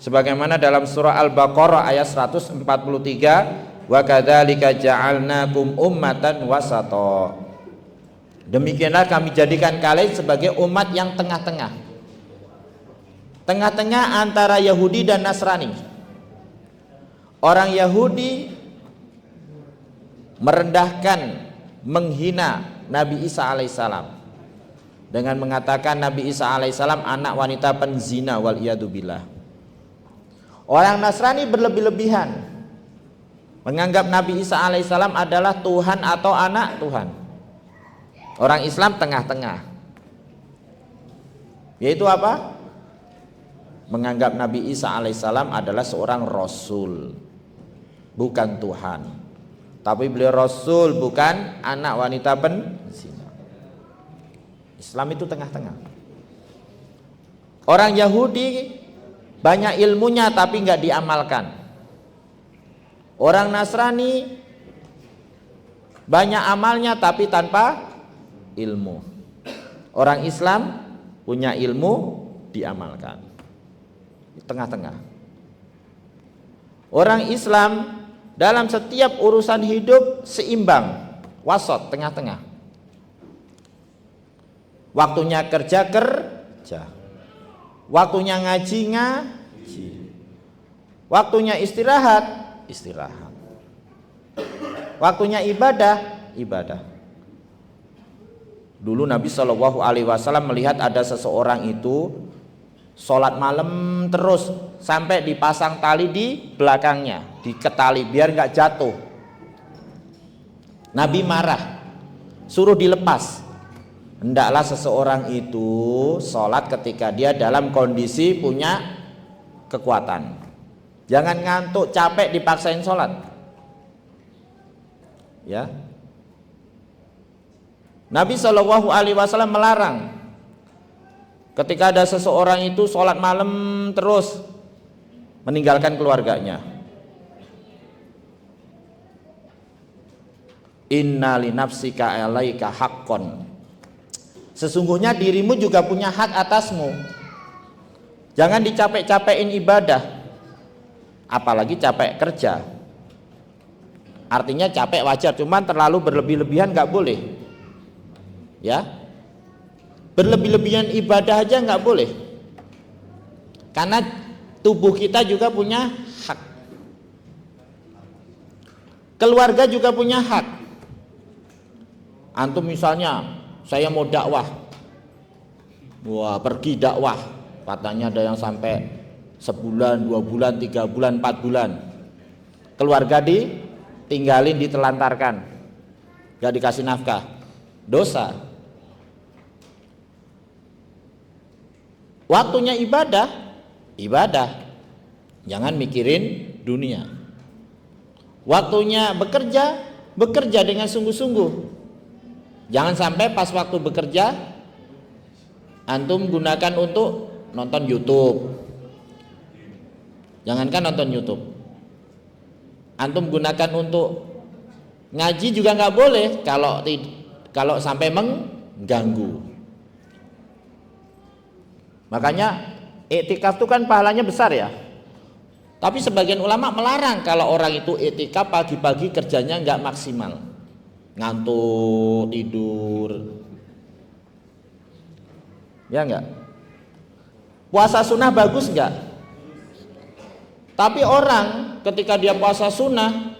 Sebagaimana dalam surah Al-Baqarah ayat 143, wa kadzalika ja'alnakum ummatan wasata. Demikianlah kami jadikan kalian sebagai umat yang tengah-tengah. Tengah-tengah antara Yahudi dan Nasrani. Orang Yahudi merendahkan, menghina Nabi Isa alaihissalam dengan mengatakan Nabi Isa alaihissalam anak wanita penzina waliyadzubillah. Orang Nasrani berlebih-lebihan, menganggap Nabi Isa alaihissalam adalah Tuhan atau anak Tuhan. Orang Islam tengah-tengah, yaitu apa? Menganggap Nabi Isa alaihissalam adalah seorang Rasul, bukan Tuhan. Tapi beliau Rasul, bukan anak wanita penzina. Islam itu tengah-tengah. Orang Yahudi banyak ilmunya tapi nggak diamalkan. Orang Nasrani banyak amalnya tapi tanpa ilmu. Orang Islam punya ilmu, diamalkan. Tengah-tengah. Orang Islam dalam setiap urusan hidup seimbang, wasat, tengah-tengah. Waktunya kerja, waktunya ngaji, waktunya istirahat, waktunya ibadah. Dulu Nabi Shallallahu Alaihi Wasallam melihat ada seseorang itu sholat malam terus sampai dipasang tali di belakangnya, diketali biar nggak jatuh. Nabi marah, suruh dilepas. Hendaklah seseorang itu sholat ketika dia dalam kondisi punya kekuatan. Jangan ngantuk, capek dipaksain sholat. Ya. Nabi Shallallahu Alaihi Wasallam melarang ketika ada seseorang itu sholat malam terus meninggalkan keluarganya. Inna li nafsika alaika haqqon. Sesungguhnya dirimu juga punya hak atasmu. Jangan dicapek-capekin ibadah, apalagi capek kerja. Artinya capek wajar, cuman terlalu berlebih-lebihan nggak boleh. Ya, berlebih-lebihan ibadah aja nggak boleh, karena tubuh kita juga punya hak, keluarga juga punya hak. Antum misalnya, saya mau dakwah, pergi dakwah, katanya ada yang sampai sebulan, 2 bulan, 3 bulan, 4 bulan, keluarga ditinggalin, ditelantarkan, gak dikasih nafkah, dosa. Waktunya ibadah, ibadah. Jangan mikirin dunia. Waktunya bekerja, bekerja dengan sungguh-sungguh. Jangan sampai pas waktu bekerja antum gunakan untuk nonton YouTube. Jangankan nonton YouTube, antum gunakan untuk ngaji juga nggak boleh kalau sampai mengganggu. Makanya iktikaf itu kan pahalanya besar ya. Tapi sebagian ulama melarang kalau orang itu iktikaf pagi-pagi kerjanya nggak maksimal, ngantuk, tidur. Ya nggak? Puasa sunnah bagus nggak? Tapi orang ketika dia puasa sunnah,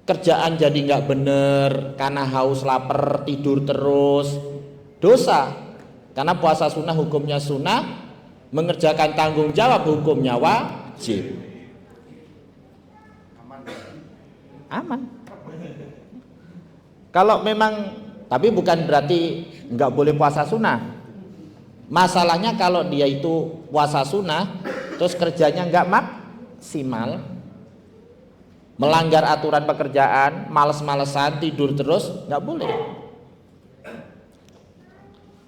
kerjaan jadi nggak bener karena haus, lapar, tidur terus, dosa. Karena puasa sunnah hukumnya sunnah, mengerjakan tanggung jawab hukumnya wajib. Aman. Kalau memang, tapi bukan berarti nggak boleh puasa sunnah. Masalahnya kalau dia itu puasa sunnah terus kerjanya nggak maksimal, melanggar aturan pekerjaan, males-malesan, tidur terus, nggak boleh.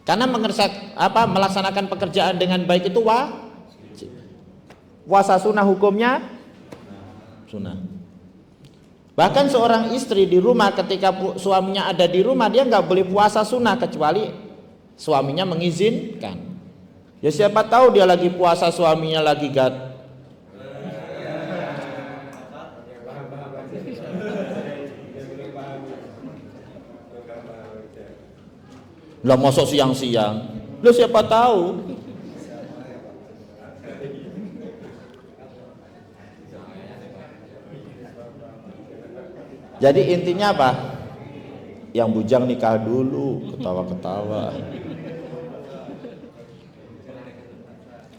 Karena melaksanakan pekerjaan dengan baik itu wajib. Puasa sunnah hukumnya sunnah. Bahkan seorang istri di rumah ketika suaminya ada di rumah, dia nggak boleh puasa sunnah kecuali suaminya mengizinkan. Ya siapa tahu dia lagi puasa, suaminya lagi lah masuk siang-siang. Lu siapa tahu? Jadi intinya apa? Yang bujang nikah dulu, ketawa-ketawa.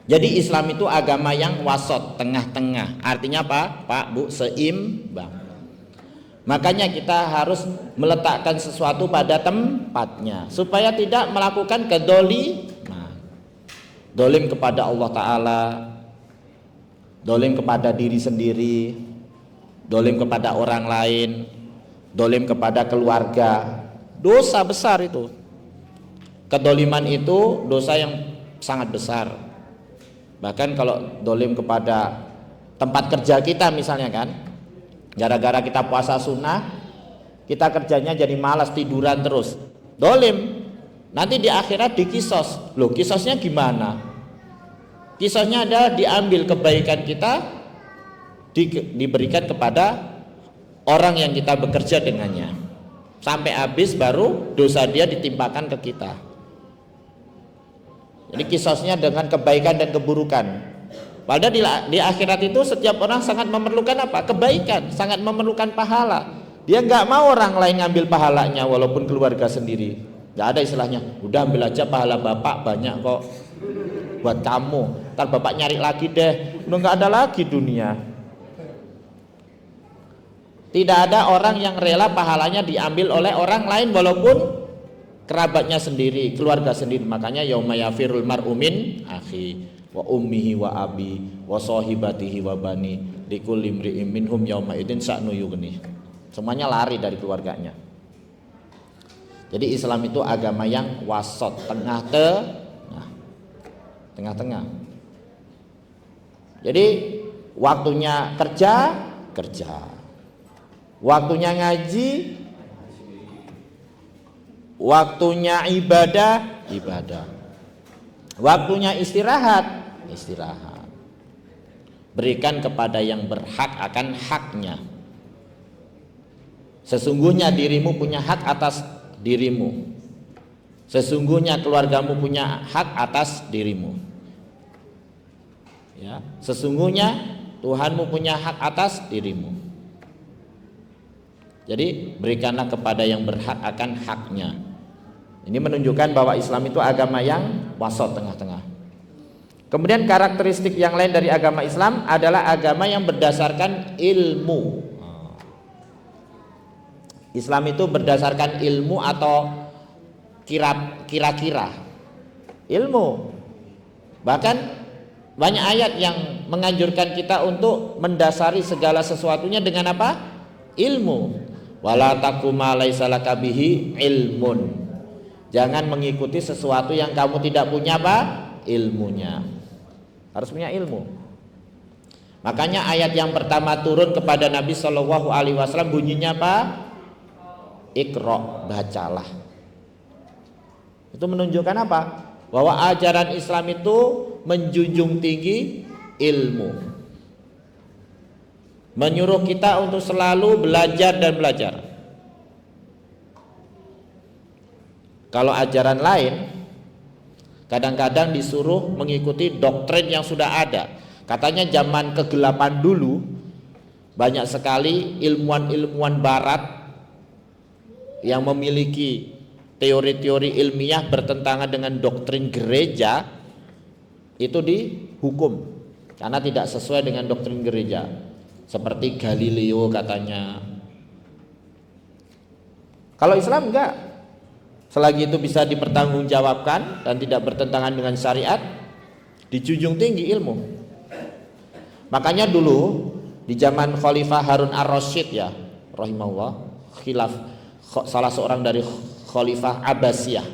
Jadi Islam itu agama yang wasot, tengah-tengah. Artinya apa? Pak, Bu, seimbang. Makanya kita harus meletakkan sesuatu pada tempatnya supaya tidak melakukan kedoliman. Dolim kepada Allah Ta'ala, dolim kepada diri sendiri, dolim kepada orang lain, dolim kepada keluarga. Dosa besar itu. Kedoliman itu dosa yang sangat besar. Bahkan kalau dolim kepada tempat kerja kita misalnya kan, gara-gara kita puasa sunnah, kita kerjanya jadi malas, tiduran terus, dolim. Nanti di akhirat dikisos. Loh, kisosnya gimana? Kisosnya adalah diambil kebaikan kita, diberikan kepada orang yang kita bekerja dengannya, sampai habis baru dosa dia ditimpakan ke kita. Jadi kisosnya dengan kebaikan dan keburukan. Padahal di akhirat itu setiap orang sangat memerlukan apa? Kebaikan, sangat memerlukan pahala. Dia nggak mau orang lain ngambil pahalanya walaupun keluarga sendiri. Nggak ada istilahnya, udah ambil aja pahala bapak banyak kok buat kamu. Ntar bapak nyari lagi deh. Udah nggak ada lagi dunia. Tidak ada orang yang rela pahalanya diambil oleh orang lain walaupun kerabatnya sendiri, keluarga sendiri. Makanya yauma yafirul mar'u min akhi wa ummihi wa abi wa sahibatihi wa bani likulli imri'in minhum yauma idzin sa'nu yughni. Semuanya lari dari keluarganya. Jadi Islam itu agama yang wasat, tengah-tengah. Jadi waktunya kerja, waktunya ngaji, waktunya ibadah, waktunya istirahat. Berikan kepada yang berhak akan haknya. Sesungguhnya dirimu punya hak atas dirimu. Sesungguhnya keluargamu punya hak atas dirimu. Ya, sesungguhnya Tuhanmu punya hak atas dirimu. Jadi berikanlah kepada yang berhak akan haknya. Ini menunjukkan bahwa Islam itu agama yang wasat, tengah-tengah. Kemudian karakteristik yang lain dari agama Islam adalah agama yang berdasarkan ilmu. Islam itu berdasarkan ilmu atau kira-kira ilmu. Bahkan banyak ayat yang menganjurkan kita untuk mendasari segala sesuatunya dengan apa? Ilmu. Wala taqfu ma laisa laka bihi ilmun. Jangan mengikuti sesuatu yang kamu tidak punya apa? Ilmunya. Harus punya ilmu. Makanya ayat yang pertama turun kepada Nabi Shallallahu Alaihi Wasallam bunyinya apa? Iqra, bacalah. Itu menunjukkan apa? Bahwa ajaran Islam itu menjunjung tinggi ilmu. Menyuruh kita untuk selalu belajar dan belajar. Kalau ajaran lain kadang-kadang disuruh mengikuti doktrin yang sudah ada. Katanya zaman kegelapan dulu banyak sekali ilmuwan-ilmuwan barat yang memiliki teori-teori ilmiah bertentangan dengan doktrin gereja, itu dihukum karena tidak sesuai dengan doktrin gereja. Seperti Galileo katanya. Kalau Islam enggak. Selagi itu bisa dipertanggungjawabkan dan tidak bertentangan dengan syariat, dijunjung tinggi ilmu. Makanya dulu di zaman Khalifah Harun ar-Rasyid ya, rahimahullah, salah seorang dari Khalifah Abbasiyah.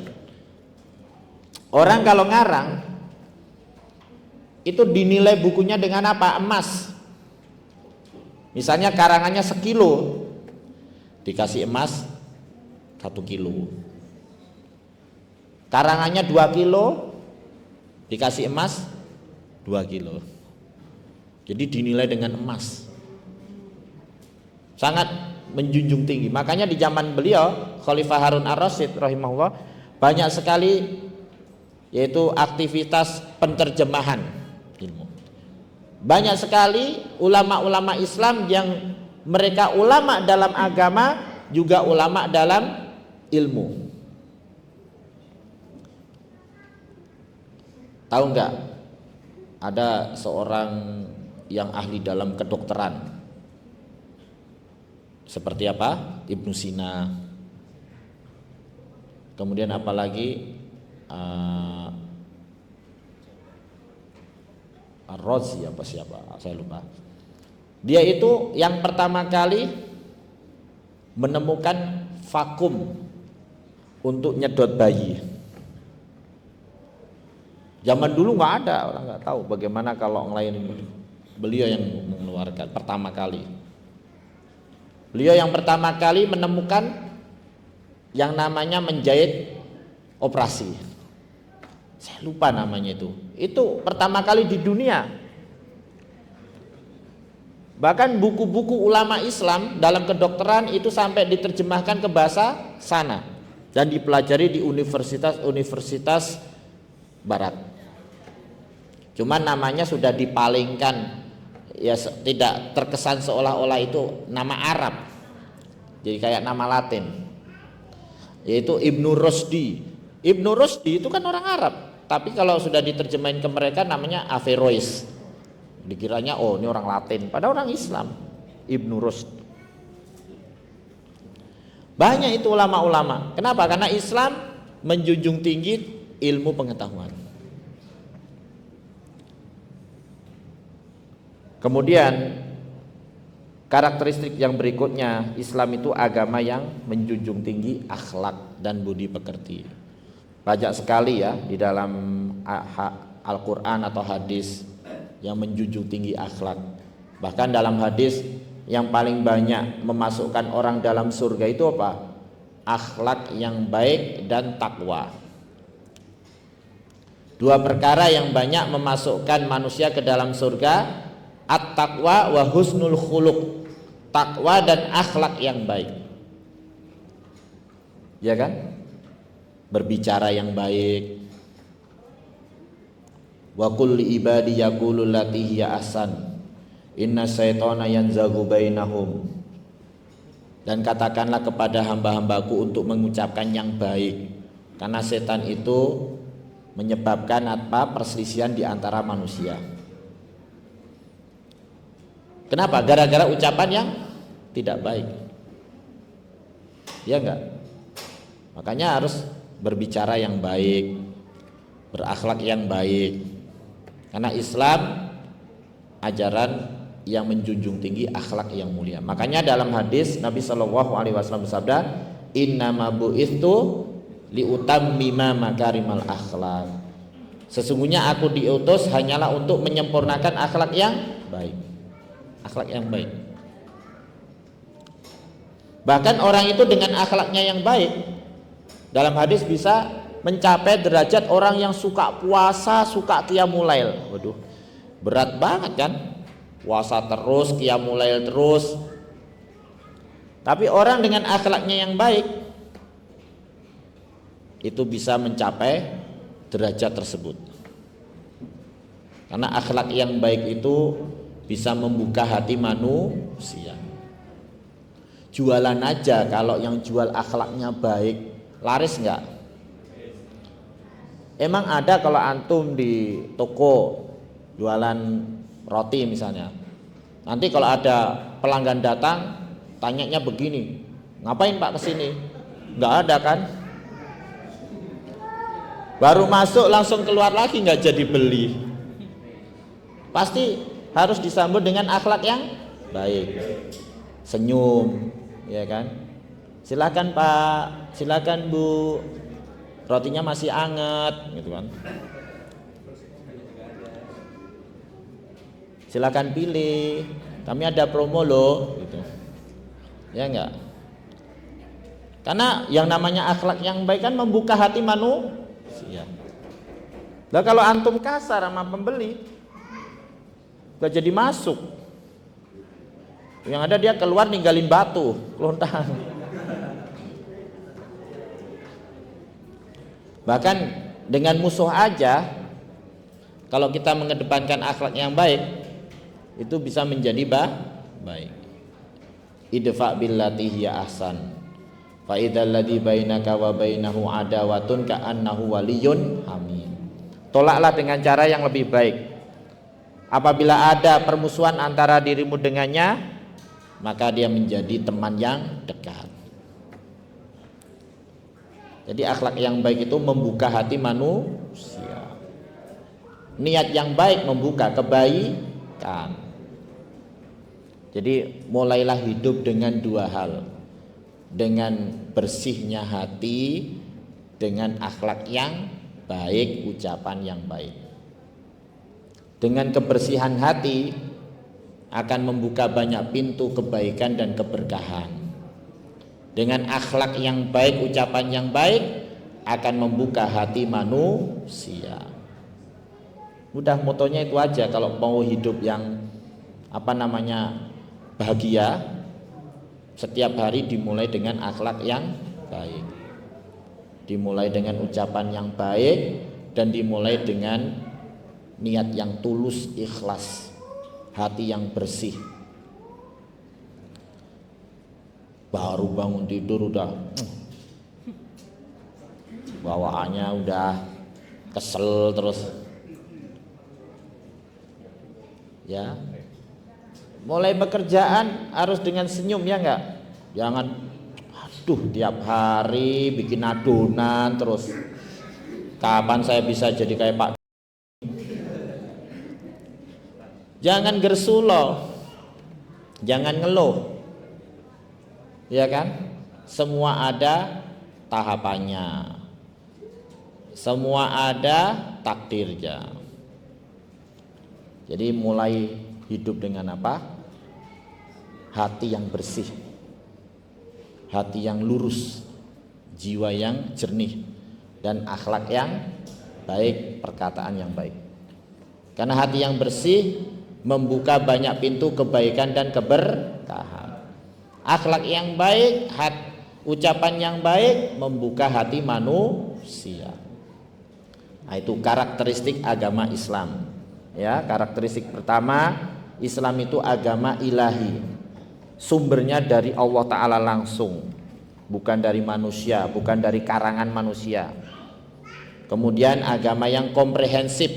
Orang kalau ngarang itu dinilai bukunya dengan apa? Emas. Misalnya karangannya 1 kilo, dikasih emas 1 kilo. Karangannya 2 kilo, dikasih emas 2 kilo. Jadi dinilai dengan emas. Sangat menjunjung tinggi. Makanya di zaman beliau Khalifah Harun ar-Rasyid rahimahullah banyak sekali yaitu aktivitas penterjemahan ilmu. Banyak sekali ulama-ulama Islam yang mereka ulama dalam agama juga ulama dalam ilmu. Tahu nggak? Ada seorang yang ahli dalam kedokteran. Seperti apa? Ibnu Sina. Kemudian apalagi Ar-Razi apa siapa? Saya lupa. Dia itu yang pertama kali menemukan vakum untuk nyedot bayi. Zaman dulu nggak ada, orang nggak tahu bagaimana kalau ngelainin. Beliau yang mengeluarkan pertama kali. Beliau yang pertama kali menemukan yang namanya menjahit operasi. Saya lupa namanya itu. Itu pertama kali di dunia. Bahkan buku-buku ulama Islam dalam kedokteran itu sampai diterjemahkan ke bahasa sana dan dipelajari di universitas-universitas barat. Cuman namanya sudah dipalingkan, ya tidak terkesan seolah-olah itu nama Arab. Jadi kayak nama Latin. Yaitu Ibnu Rusdi. Ibnu Rusdi itu kan orang Arab, tapi kalau sudah diterjemahin ke mereka namanya Averroes. Dikiranya oh ini orang Latin, padahal orang Islam. Ibnu Rusdi. Banyak itu ulama-ulama. Kenapa? Karena Islam menjunjung tinggi ilmu pengetahuan. Kemudian karakteristik yang berikutnya, Islam itu agama yang menjunjung tinggi akhlak dan budi pekerti. Banyak sekali ya di dalam Al-Quran atau hadis yang menjunjung tinggi akhlak. Bahkan dalam hadis yang paling banyak memasukkan orang dalam surga itu apa? Akhlak yang baik dan takwa. Dua perkara yang banyak memasukkan manusia ke dalam surga, at-taqwa wa husnul khuluq. Takwa dan akhlak yang baik. Ya kan? Berbicara yang baik. Wa qul li ibadi yaqulu allati hiya ahsan. Inna syaitana yanzaghu bainahum. Dan katakanlah kepada hamba-hambaku untuk mengucapkan yang baik. Karena setan itu menyebabkan apa? Perselisihan di antara manusia. Kenapa? Gara-gara ucapan yang tidak baik. Ya enggak? Makanya harus berbicara yang baik, berakhlak yang baik. Karena Islam ajaran yang menjunjung tinggi akhlak yang mulia. Makanya dalam hadis Nabi Shallallahu Alaihi Wasallam bersabda, Innama bu'ithu liutammima makarimal akhlak. Sesungguhnya aku diutus hanyalah untuk menyempurnakan akhlak yang baik. Akhlak yang baik. Bahkan orang itu dengan akhlaknya yang baik, dalam hadis bisa mencapai derajat orang yang suka puasa, suka qiyamul lail. Waduh, berat banget kan? Puasa terus, qiyamul lail terus. Tapi orang dengan akhlaknya yang baik itu bisa mencapai derajat tersebut. Karena akhlak yang baik itu bisa membuka hati manusia. Jualan aja kalau yang jual akhlaknya baik, laris nggak? Emang ada kalau antum di toko jualan roti misalnya, nanti kalau ada pelanggan datang tanyanya begini, ngapain Pak kesini? Nggak ada kan? Baru masuk langsung keluar lagi nggak jadi beli. Pasti harus disambut dengan akhlak yang baik. Senyum, ya kan? Silakan Pak, silakan Bu, rotinya masih anget, gitu kan? Silakan pilih, kami ada promo loh, gitu. Ya enggak? Karena yang namanya akhlak yang baik kan membuka hati manusia. Lah kalau antum kasar sama pembeli, gak jadi masuk. Yang ada dia keluar ninggalin batu, lontang. Bahkan dengan musuh aja, kalau kita mengedepankan akhlak yang baik, itu bisa menjadi baik. Idfa billati hiya ahsan. Fa idzal ladzi bainaka wa bainahu adawatun ka'annahu waliyyun hamim. Tolaklah dengan cara yang lebih baik. Apabila ada permusuhan antara dirimu dengannya, maka dia menjadi teman yang dekat. Jadi akhlak yang baik itu membuka hati manusia. Niat yang baik membuka kebaikan. Jadi mulailah hidup dengan dua hal. Dengan bersihnya hati, dengan akhlak yang baik, ucapan yang baik. Dengan kebersihan hati akan membuka banyak pintu kebaikan dan keberkahan. Dengan akhlak yang baik, ucapan yang baik akan membuka hati manusia. Udah motonya itu aja. Kalau mau hidup yang bahagia, setiap hari dimulai dengan akhlak yang baik, dimulai dengan ucapan yang baik, dan dimulai dengan niat yang tulus, ikhlas, hati yang bersih. Baru bangun tidur udah bawaannya udah kesel terus, ya. Mulai pekerjaan harus dengan senyum, ya enggak? Jangan aduh tiap hari bikin adonan terus. Kapan saya bisa jadi kayak Pak? Jangan gersuloh, jangan ngeluh, ya kan? Semua ada tahapannya, semua ada takdirnya. Jadi mulai hidup dengan apa? Hati yang bersih, hati yang lurus, jiwa yang jernih, dan akhlak yang baik, perkataan yang baik. Karena hati yang bersih membuka banyak pintu kebaikan dan keberkahan. Akhlak yang baik, ucapan yang baik membuka hati manusia. Nah, itu karakteristik agama Islam. Ya, karakteristik pertama, Islam itu agama ilahi. Sumbernya dari Allah Ta'ala langsung, bukan dari manusia, bukan dari karangan manusia. Kemudian agama yang komprehensif,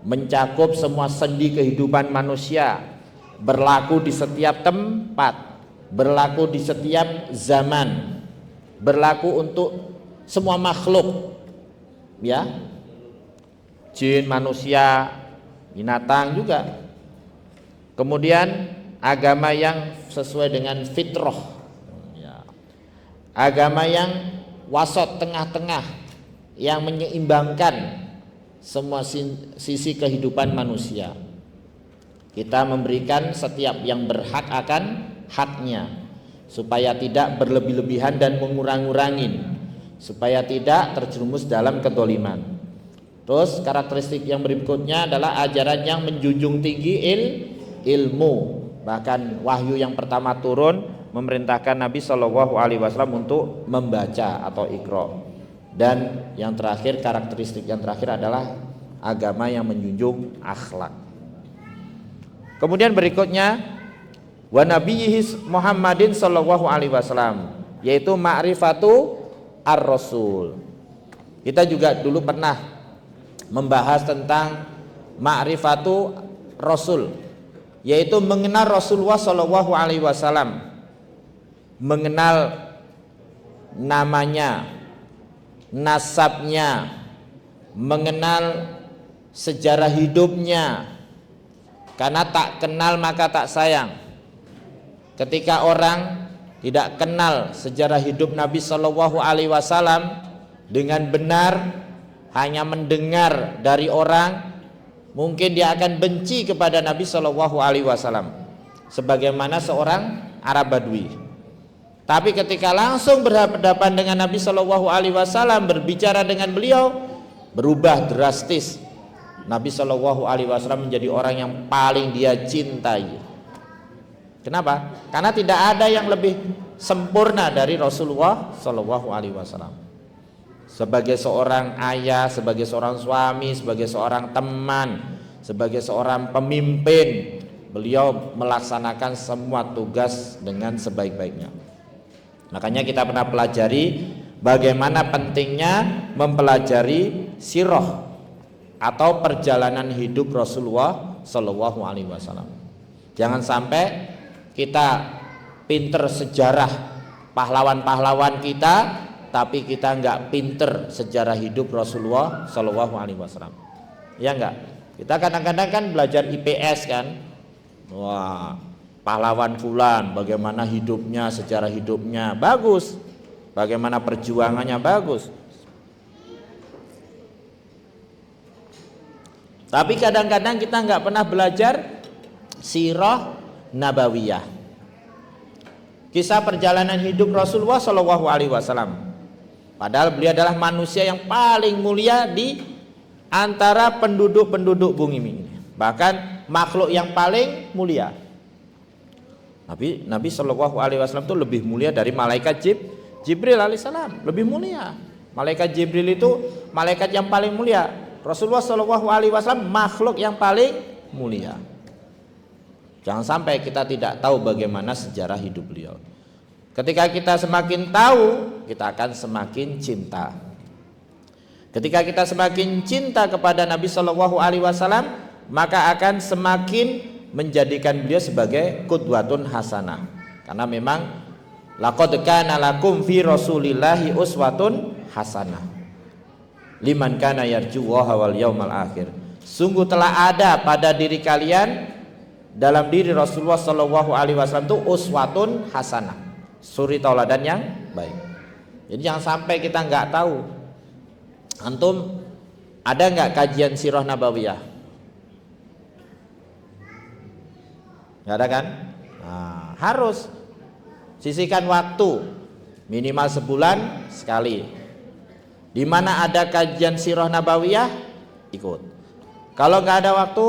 mencakup semua sendi kehidupan manusia, berlaku di setiap tempat, berlaku di setiap zaman, berlaku untuk semua makhluk, ya, jin, manusia, binatang juga. Kemudian agama yang sesuai dengan fitrah, ya. Agama yang wasat, tengah-tengah, yang menyeimbangkan semua sisi kehidupan manusia. Kita memberikan setiap yang berhak akan haknya, supaya tidak berlebih-lebihan dan mengurang-urangin, supaya tidak terjerumus dalam kedoliman. Terus karakteristik yang berikutnya adalah ajaran yang menjunjung tinggi ilmu. Bahkan wahyu yang pertama turun memerintahkan Nabi Shallallahu Alaihi Wasallam untuk membaca atau iqra. Dan yang terakhir, karakteristik yang terakhir adalah agama yang menjunjung akhlak. Kemudian berikutnya wa nabiyhi Muhammadin sallallahu alaihi wasallam, yaitu ma'rifatu ar-rasul. Kita juga dulu pernah membahas tentang ma'rifatu rasul, yaitu mengenal Rasulullah sallallahu alaihi wasallam, mengenal namanya, nasabnya, mengenal sejarah hidupnya. Karena tak kenal maka tak sayang. Ketika orang tidak kenal sejarah hidup Nabi Shallallahu Alaihi Wasallam dengan benar, hanya mendengar dari orang, mungkin dia akan benci kepada Nabi Shallallahu Alaihi Wasallam, sebagaimana seorang Arab Badui. Tapi ketika langsung berhadapan dengan Nabi Shallallahu Alaihi Wasallam, berbicara dengan beliau, berubah drastis. Nabi Shallallahu Alaihi Wasallam menjadi orang yang paling dia cintai. Kenapa? Karena tidak ada yang lebih sempurna dari Rasulullah Shallallahu Alaihi Wasallam. Sebagai seorang ayah, sebagai seorang suami, sebagai seorang teman, sebagai seorang pemimpin, beliau melaksanakan semua tugas dengan sebaik-baiknya. Makanya kita pernah pelajari bagaimana pentingnya mempelajari sirah atau perjalanan hidup Rasulullah Shallallahu Alaihi Wasallam. Jangan sampai kita pinter sejarah pahlawan-pahlawan kita, tapi kita nggak pinter sejarah hidup Rasulullah Shallallahu Alaihi Wasallam. Ya enggak? Kita kadang-kadang kan belajar IPS kan, wah, pahlawan fulan, bagaimana hidupnya, sejarah hidupnya bagus, bagaimana perjuangannya bagus. Tapi kadang-kadang kita nggak pernah belajar sirah nabawiyah, kisah perjalanan hidup Rasulullah Shallallahu Alaihi Wasallam. Padahal beliau adalah manusia yang paling mulia di antara penduduk-penduduk bumi ini, bahkan makhluk yang paling mulia. Nabi Shallallahu Alaihi Wasallam itu lebih mulia dari malaikat Jibril alaihissalam, lebih mulia. Malaikat Jibril itu malaikat yang paling mulia. Rasulullah Shallallahu Alaihi Wasallam makhluk yang paling mulia. Jangan sampai kita tidak tahu bagaimana sejarah hidup beliau. Ketika kita semakin tahu, kita akan semakin cinta. Ketika kita semakin cinta kepada Nabi Shallallahu Alaihi Wasallam, maka akan semakin menjadikan beliau sebagai qudwatun hasanah. Karena memang laqad kana lakum fi rasulillahi uswatun hasanah liman kana yarjullaha wal yaumal akhir. Sungguh telah ada pada diri kalian, dalam diri Rasulullah Shallallahu Alaihi Wasallam itu uswatun hasanah, suri tauladan yang baik. Jadi jangan sampai kita nggak tahu. Antum ada nggak kajian sirah nabawiyah? Nggak ada kan? Nah, harus sisihkan waktu minimal sebulan sekali. Di mana ada kajian sirah nabawiyah, ikut. Kalau nggak ada waktu,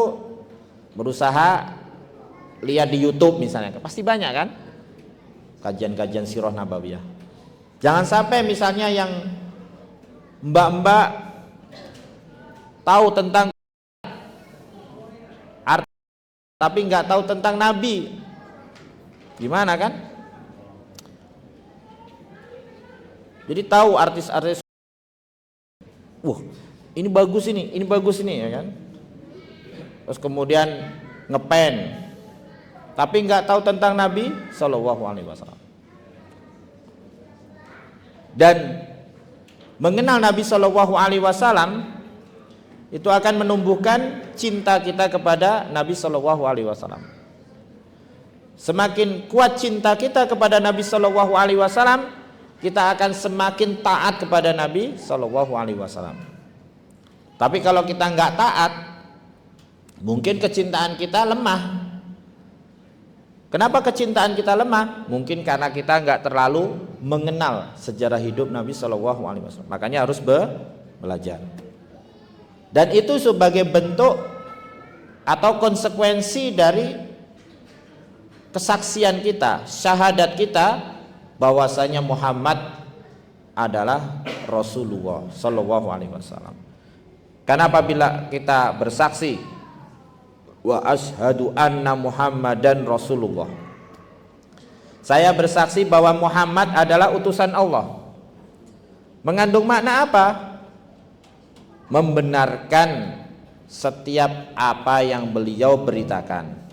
berusaha lihat di YouTube misalnya, pasti banyak kan kajian-kajian sirah nabawiyah. Jangan sampai misalnya yang mbak-mbak tahu tentang tapi nggak tahu tentang Nabi, gimana kan? Jadi tahu artis-artis, ini bagus ini ya kan? Terus kemudian ngepen, tapi nggak tahu tentang Nabi Shallallahu Alaihi Wasallam. Dan mengenal Nabi Shallallahu Alaihi Wasallam itu akan menumbuhkan cinta kita kepada Nabi Shallallahu Alaihi Wasallam. Semakin kuat cinta kita kepada Nabi Shallallahu Alaihi Wasallam, kita akan semakin taat kepada Nabi Shallallahu Alaihi Wasallam. Tapi kalau kita nggak taat, mungkin kecintaan kita lemah. Kenapa kecintaan kita lemah? Mungkin karena kita nggak terlalu mengenal sejarah hidup Nabi Shallallahu Alaihi Wasallam. Makanya harus belajar. Dan itu sebagai bentuk atau konsekuensi dari kesaksian kita, syahadat kita bahwasanya Muhammad adalah Rasulullah Shallallahu Alaihi Wasallam. Karena apabila kita bersaksi wa asyhadu anna Muhammadan Rasulullah, saya bersaksi bahwa Muhammad adalah utusan Allah, mengandung makna apa? Membenarkan setiap apa yang beliau beritakan.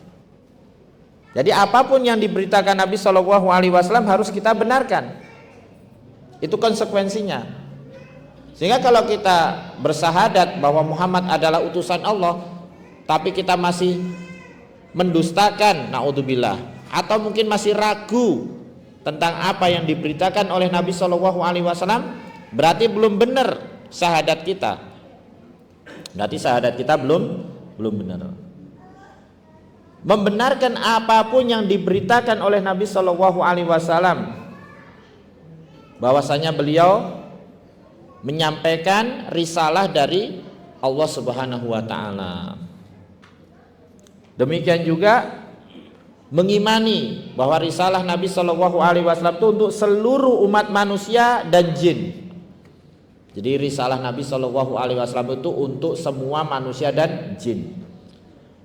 Jadi apapun yang diberitakan Nabi Shallallahu Alaihi Wasallam harus kita benarkan. Itu konsekuensinya. Sehingga kalau kita bersahadat bahwa Muhammad adalah utusan Allah, tapi kita masih mendustakan, naudzubillah, atau mungkin masih ragu tentang apa yang diberitakan oleh Nabi Shallallahu Alaihi Wasallam, berarti belum benar syahadat kita. Berarti syahadat kita belum benar. Membenarkan apapun yang diberitakan oleh Nabi Shallallahu Alaihi Wasallam, bahwasanya beliau menyampaikan risalah dari Allah Subhanahu Wa Taala. Demikian juga mengimani bahwa risalah Nabi Shallallahu Alaihi Wasallam itu untuk seluruh umat manusia dan jin. Jadi risalah Nabi Shallallahu Alaihi Wasallam itu untuk semua manusia dan jin.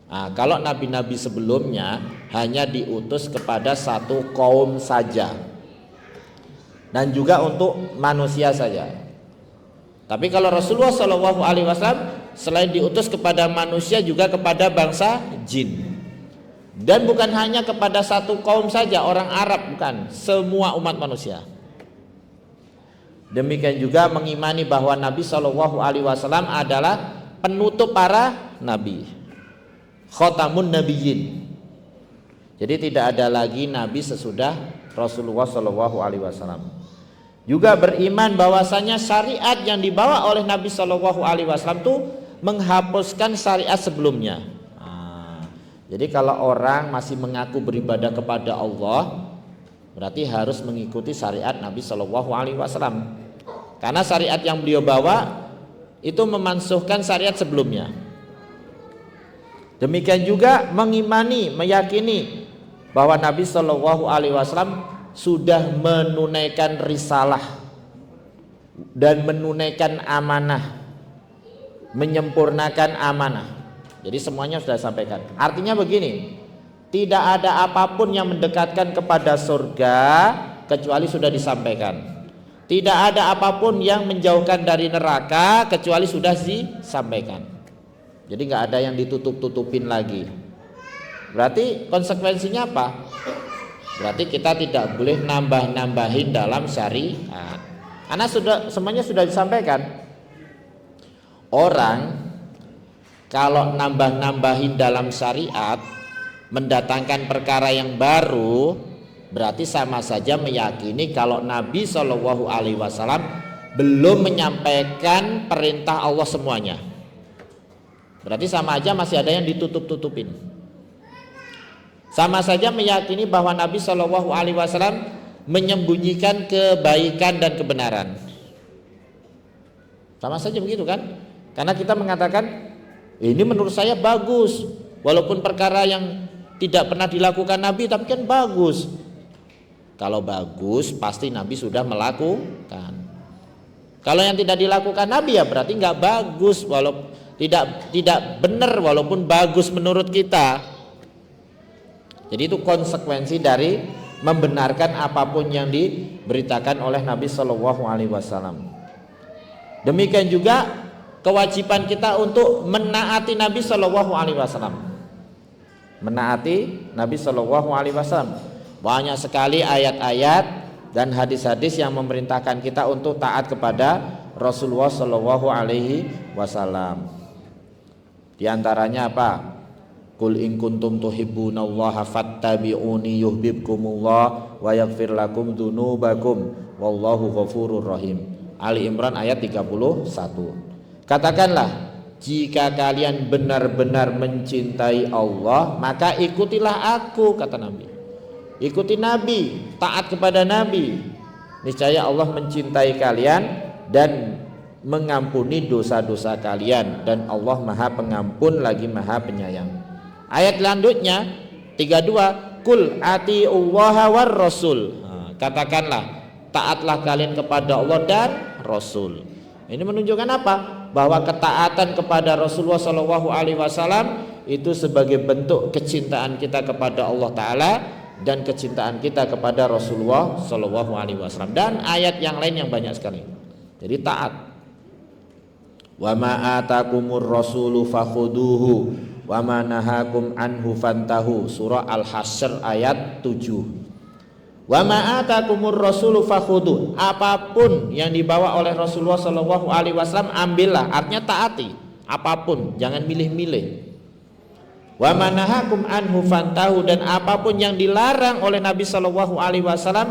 Nah, kalau nabi-nabi sebelumnya hanya diutus kepada satu kaum saja, dan juga untuk manusia saja. Tapi kalau Rasulullah Shallallahu Alaihi Wasallam selain diutus kepada manusia juga kepada bangsa jin. Dan bukan hanya kepada satu kaum saja, orang Arab, bukan, semua umat manusia. Demikian juga mengimani bahwa Nabi Shallallahu Alaihi Wasallam adalah penutup para nabi, khotamun nabiyyin. Jadi tidak ada lagi nabi sesudah Rasulullah Shallallahu Alaihi Wasallam. Juga beriman bahwasanya syariat yang dibawa oleh Nabi Shallallahu Alaihi Wasallam itu menghapuskan syariat sebelumnya. Jadi kalau orang masih mengaku beribadah kepada Allah, berarti harus mengikuti syariat Nabi Shallallahu Alaihi Wasallam. Karena syariat yang beliau bawa itu memansuhkan syariat sebelumnya. Demikian juga mengimani, meyakini bahwa Nabi Shallallahu Alaihi Wasallam sudah menunaikan risalah dan menunaikan amanah, menyempurnakan amanah. Jadi semuanya sudah disampaikan. Artinya begini, tidak ada apapun yang mendekatkan kepada surga kecuali sudah disampaikan. Tidak ada apapun yang menjauhkan dari neraka kecuali sudah disampaikan. Jadi nggak ada yang ditutup-tutupin lagi. Berarti konsekuensinya apa? Berarti kita tidak boleh nambah-nambahin dalam syariat. Karena semuanya sudah disampaikan. Orang kalau nambah-nambahin dalam syariat, mendatangkan perkara yang baru, berarti sama saja meyakini kalau Nabi Shallallahu Alaihi Wasallam belum menyampaikan perintah Allah semuanya. Berarti sama aja masih ada yang ditutup-tutupin. Sama saja meyakini bahwa Nabi Shallallahu Alaihi Wasallam menyembunyikan kebaikan dan kebenaran. Sama saja begitu kan? Karena kita mengatakan ini menurut saya bagus, walaupun perkara yang tidak pernah dilakukan Nabi, tapi kan bagus. Kalau bagus pasti Nabi sudah melakukan. Kalau yang tidak dilakukan Nabi ya berarti nggak bagus, walaupun tidak benar walaupun bagus menurut kita. Jadi itu konsekuensi dari membenarkan apapun yang diberitakan oleh Nabi Shallallahu Alaihi Wasallam. Demikian juga kewajiban kita untuk menaati Nabi Shallallahu Alaihi Wasallam. Menaati Nabi Shallallahu Alaihi Wasallam. Banyak sekali ayat-ayat dan hadis-hadis yang memerintahkan kita untuk taat kepada Rasulullah Shallallahu Alaihi Wasallam. Di antaranya apa? Qul in kuntum tuhibbunallaha fattabi'uni yuhibbukumullah wa yaghfir lakum dzunubakum wallahu ghafurur rahim. Ali Imran ayat 31. Katakanlah, jika kalian benar-benar mencintai Allah, maka ikutilah aku, kata Nabi. Ikuti Nabi, taat kepada Nabi. Niscaya Allah mencintai kalian dan mengampuni dosa-dosa kalian, dan Allah Maha Pengampun lagi Maha Penyayang. Ayat selanjutnya 32, Qul atiullaha war rasul. Katakanlah, taatlah kalian kepada Allah dan Rasul. Ini menunjukkan apa? Bahwa ketaatan kepada Rasulullah SAW itu sebagai bentuk kecintaan kita kepada Allah Ta'ala dan kecintaan kita kepada Rasulullah SAW. Dan ayat yang lain yang banyak sekali. Jadi taat. Wa ma atakumur rasulu fakhuduhu wa ma nahakum anhu fantahu. Surah Al-Hasyr ayat 7. Wa ma atakumur rasulu fakhuduh. Apapun yang dibawa oleh Rasulullah SAW ambillah, artinya taati. Apapun, jangan milih-milih. Wa ma nahakum anhu fantahu, dan apapun yang dilarang oleh Nabi SAW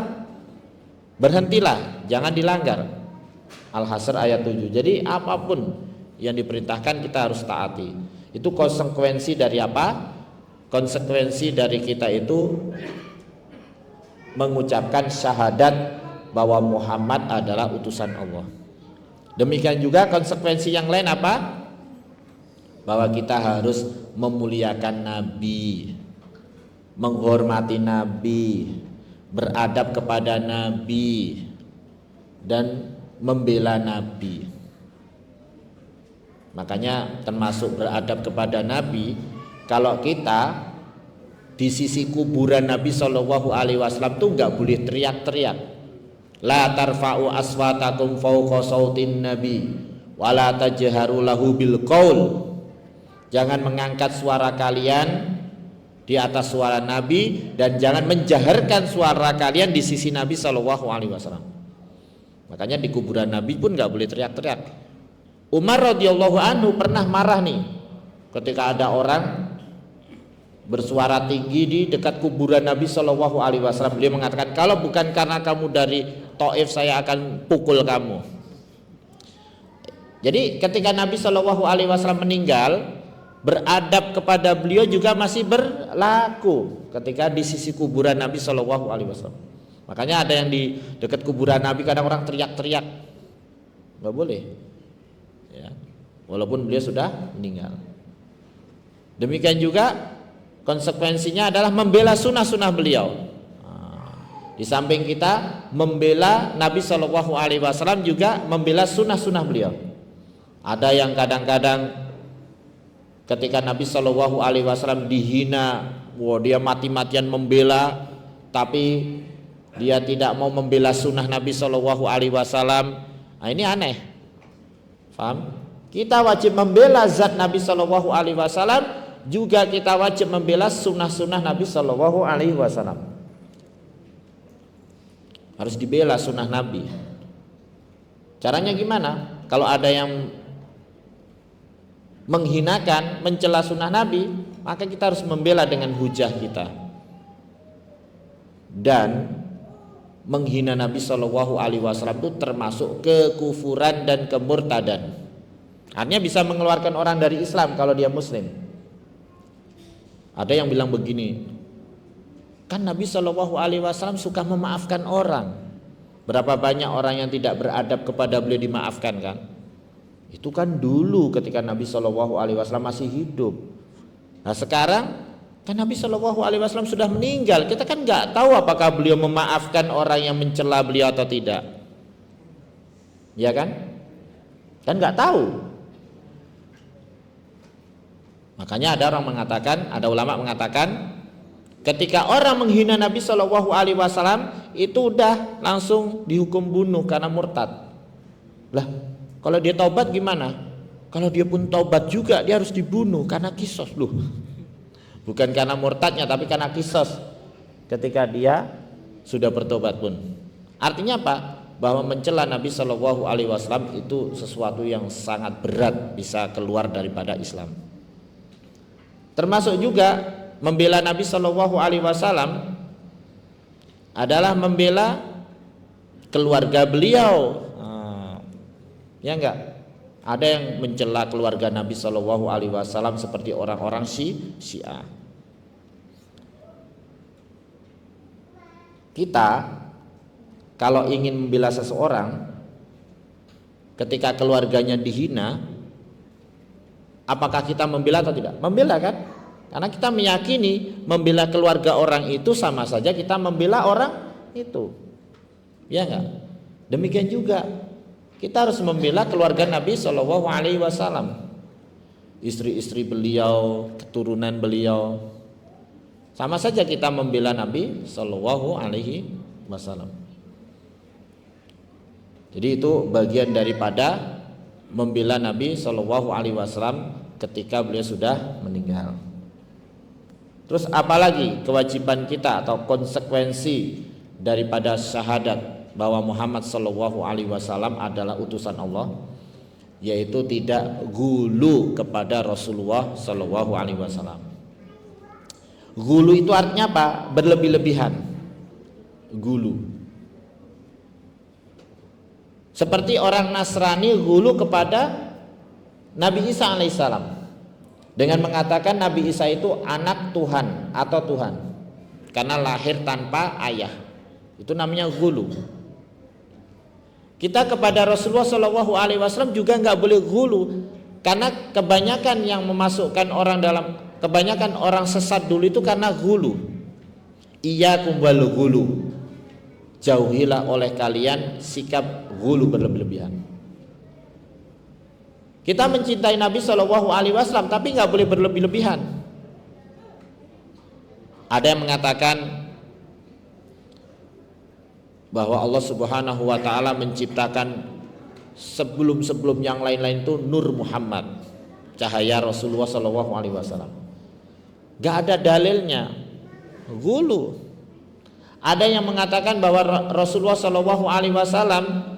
berhentilah, jangan dilanggar. Al-Hasyr ayat 7. Jadi apapun yang diperintahkan kita harus taati. Itu konsekuensi dari apa? Konsekuensi dari kita itu mengucapkan syahadat bahwa Muhammad adalah utusan Allah. Demikian juga konsekuensi yang lain apa? Bahwa kita harus memuliakan Nabi, menghormati Nabi, beradab kepada Nabi, dan membela Nabi. Makanya termasuk beradab kepada Nabi, kalau kita di sisi kuburan Nabi SAW tuh nggak boleh teriak-teriak. La tarfa'u aswatakum fawqa sautin Nabi wa la tajharu lahu bil qaul. Jangan mengangkat suara kalian di atas suara Nabi, dan jangan menjaharkan suara kalian di sisi Nabi SAW. Makanya di kuburan Nabi pun nggak boleh teriak-teriak. Umar radhiyallahu anhu pernah marah nih ketika ada orang bersuara tinggi di dekat kuburan Nabi SAW. Beliau mengatakan, kalau bukan karena kamu dari Taif, saya akan pukul kamu. Jadi ketika Nabi SAW meninggal, beradab kepada beliau juga masih berlaku ketika di sisi kuburan Nabi SAW. Makanya ada yang di dekat kuburan Nabi kadang orang teriak-teriak, nggak boleh, ya, walaupun beliau sudah meninggal. Demikian juga konsekuensinya adalah membela sunnah-sunnah beliau. Di samping kita membela Nabi SAW, juga membela sunnah-sunnah beliau. Ada yang kadang-kadang ketika Nabi SAW dihina, dia mati-matian membela, tapi dia tidak mau membela sunnah Nabi SAW. Nah, ini aneh, paham? Kita wajib membela zat Nabi SAW, juga kita wajib membela sunnah-sunnah Nabi SAW. Harus dibela sunnah Nabi. Caranya gimana? Kalau ada yang menghinakan, mencela sunnah Nabi, maka kita harus membela dengan hujah kita. Dan menghina Nabi SAW itu termasuk kekufuran dan kemurtadan. Artinya bisa mengeluarkan orang dari Islam kalau dia Muslim. Ada yang bilang begini, kan Nabi SAW suka memaafkan orang. Berapa banyak orang yang tidak beradab kepada beliau dimaafkan kan? Itu kan dulu ketika Nabi SAW masih hidup. Nah sekarang kan Nabi SAW sudah meninggal, kita kan nggak tahu apakah beliau memaafkan orang yang mencela beliau atau tidak, ya kan? Kan nggak tahu. Makanya ada orang mengatakan, ada ulama mengatakan, ketika orang menghina Nabi SAW itu udah langsung dihukum bunuh karena murtad. Lah, kalau dia taubat gimana? Kalau dia pun taubat juga dia harus dibunuh karena kisos loh. Bukan karena murtadnya, tapi karena kisos ketika dia sudah bertobat pun. Artinya apa? Bahwa mencela Nabi SAW itu sesuatu yang sangat berat, bisa keluar daripada Islam. Termasuk juga membela Nabi Shallallahu Alaihi Wasallam adalah membela keluarga beliau. Ya enggak? Ada yang mencela keluarga Nabi Shallallahu Alaihi Wasallam seperti orang-orang Syiah. Kita kalau ingin membela seseorang ketika keluarganya dihina, apakah kita membela atau tidak? Membela kan? Karena kita meyakini membela keluarga orang itu sama saja kita membela orang itu. Ya enggak? Demikian juga kita harus membela keluarga Nabi Shallallahu Alaihi Wasallam, istri-istri beliau, keturunan beliau. Sama saja kita membela Nabi Shallallahu Alaihi Wasallam. Jadi itu bagian daripada membela Nabi Shallallahu Alaihi Wasallam ketika beliau sudah meninggal. Terus apalagi kewajiban kita atau konsekuensi daripada syahadat bahwa Muhammad Shallallahu Alaihi Wasallam adalah utusan Allah, yaitu tidak gulu kepada Rasulullah Shallallahu Alaihi Wasallam. Gulu itu artinya apa? Berlebih-lebihan. Gulu. Seperti orang Nasrani gulu kepada Nabi Isa alaihissalam dengan mengatakan Nabi Isa itu anak Tuhan atau Tuhan karena lahir tanpa ayah. Itu namanya gulu. Kita kepada Rasulullah Shallallahu Alaihi Wasallam juga nggak boleh gulu, karena kebanyakan yang memasukkan orang dalam, kebanyakan orang sesat dulu itu karena gulu. Iyyakum wal gulu, jauhilah oleh kalian sikap gulu berlebihan. Kita mencintai Nabi Shallallahu Alaihi Wasallam tapi nggak boleh berlebih-lebihan. Ada yang mengatakan bahwa Allah Subhanahu wa taala menciptakan sebelum yang lain-lain itu Nur Muhammad, cahaya Rasulullah Shallallahu Alaihi Wasallam. Gak ada dalilnya, gulu. Ada yang mengatakan bahwa Rasulullah Shallallahu Alaihi Wasallam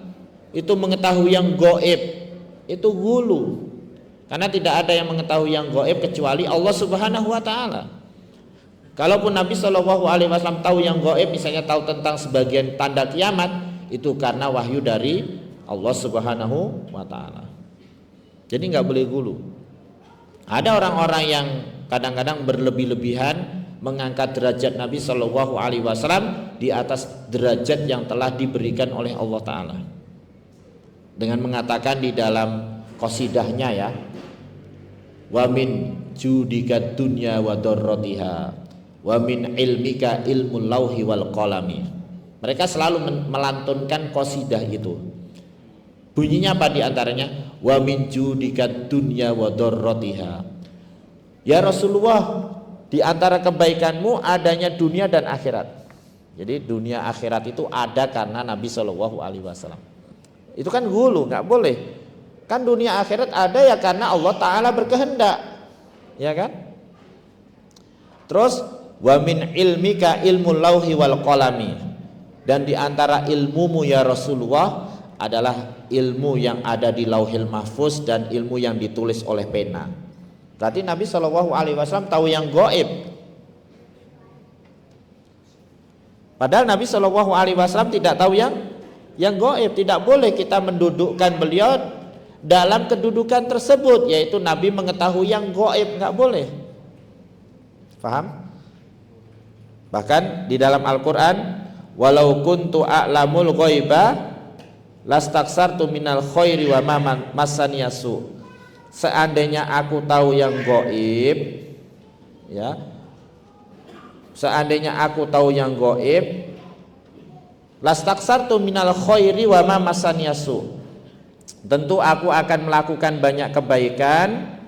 itu mengetahui yang gaib, itu gulu. Karena tidak ada yang mengetahui yang gaib kecuali Allah Subhanahu wa taala. Kalaupun Nabi Shallallahu Alaihi Wasallam tahu yang gaib, misalnya tahu tentang sebagian tanda kiamat, itu karena wahyu dari Allah Subhanahu wa taala. Jadi nggak boleh gulu. Ada orang-orang yang kadang-kadang berlebih-lebihan mengangkat derajat Nabi Shallallahu Alaihi Wasallam di atas derajat yang telah diberikan oleh Allah Taala, dengan mengatakan di dalam qasidahnya, ya, wa min judika dunya wa darratiha wa min ilmika ilmul lauhi wal qalami. Mereka selalu melantunkan qasidah itu. Bunyinya apa diantaranya? Wa min judika dunya wa darratiha. Ya Rasulullah, di antara kebaikanmu adanya dunia dan akhirat. Jadi dunia akhirat itu ada karena Nabi Shallallahu Alaihi Wasallam. Itu kan gulu, nggak boleh. Kan dunia akhirat ada ya karena Allah Taala berkehendak, ya kan? Terus wa min ilmika ilmul lauhi wal qalami, dan di antara ilmumu ya Rasulullah adalah ilmu yang ada di Lauhil Mahfuz dan ilmu yang ditulis oleh pena. Berarti Nabi Shallallahu Alaihi Wasallam tahu yang gaib. Padahal Nabi Shallallahu Alaihi Wasallam tidak tahu yang gaib. Tidak boleh kita mendudukkan beliau dalam kedudukan tersebut, yaitu Nabi mengetahui yang gaib, nggak boleh. Paham? Bahkan di dalam Al-Quran, walau kuntu a'lamul ghaiba lastaksartu minal khairi wa ma massaniyasu. Seandainya aku tahu yang gaib, ya, seandainya aku tahu yang gaib, lastaksartu minal khairi wa ma massaniyasu, tentu aku akan melakukan banyak kebaikan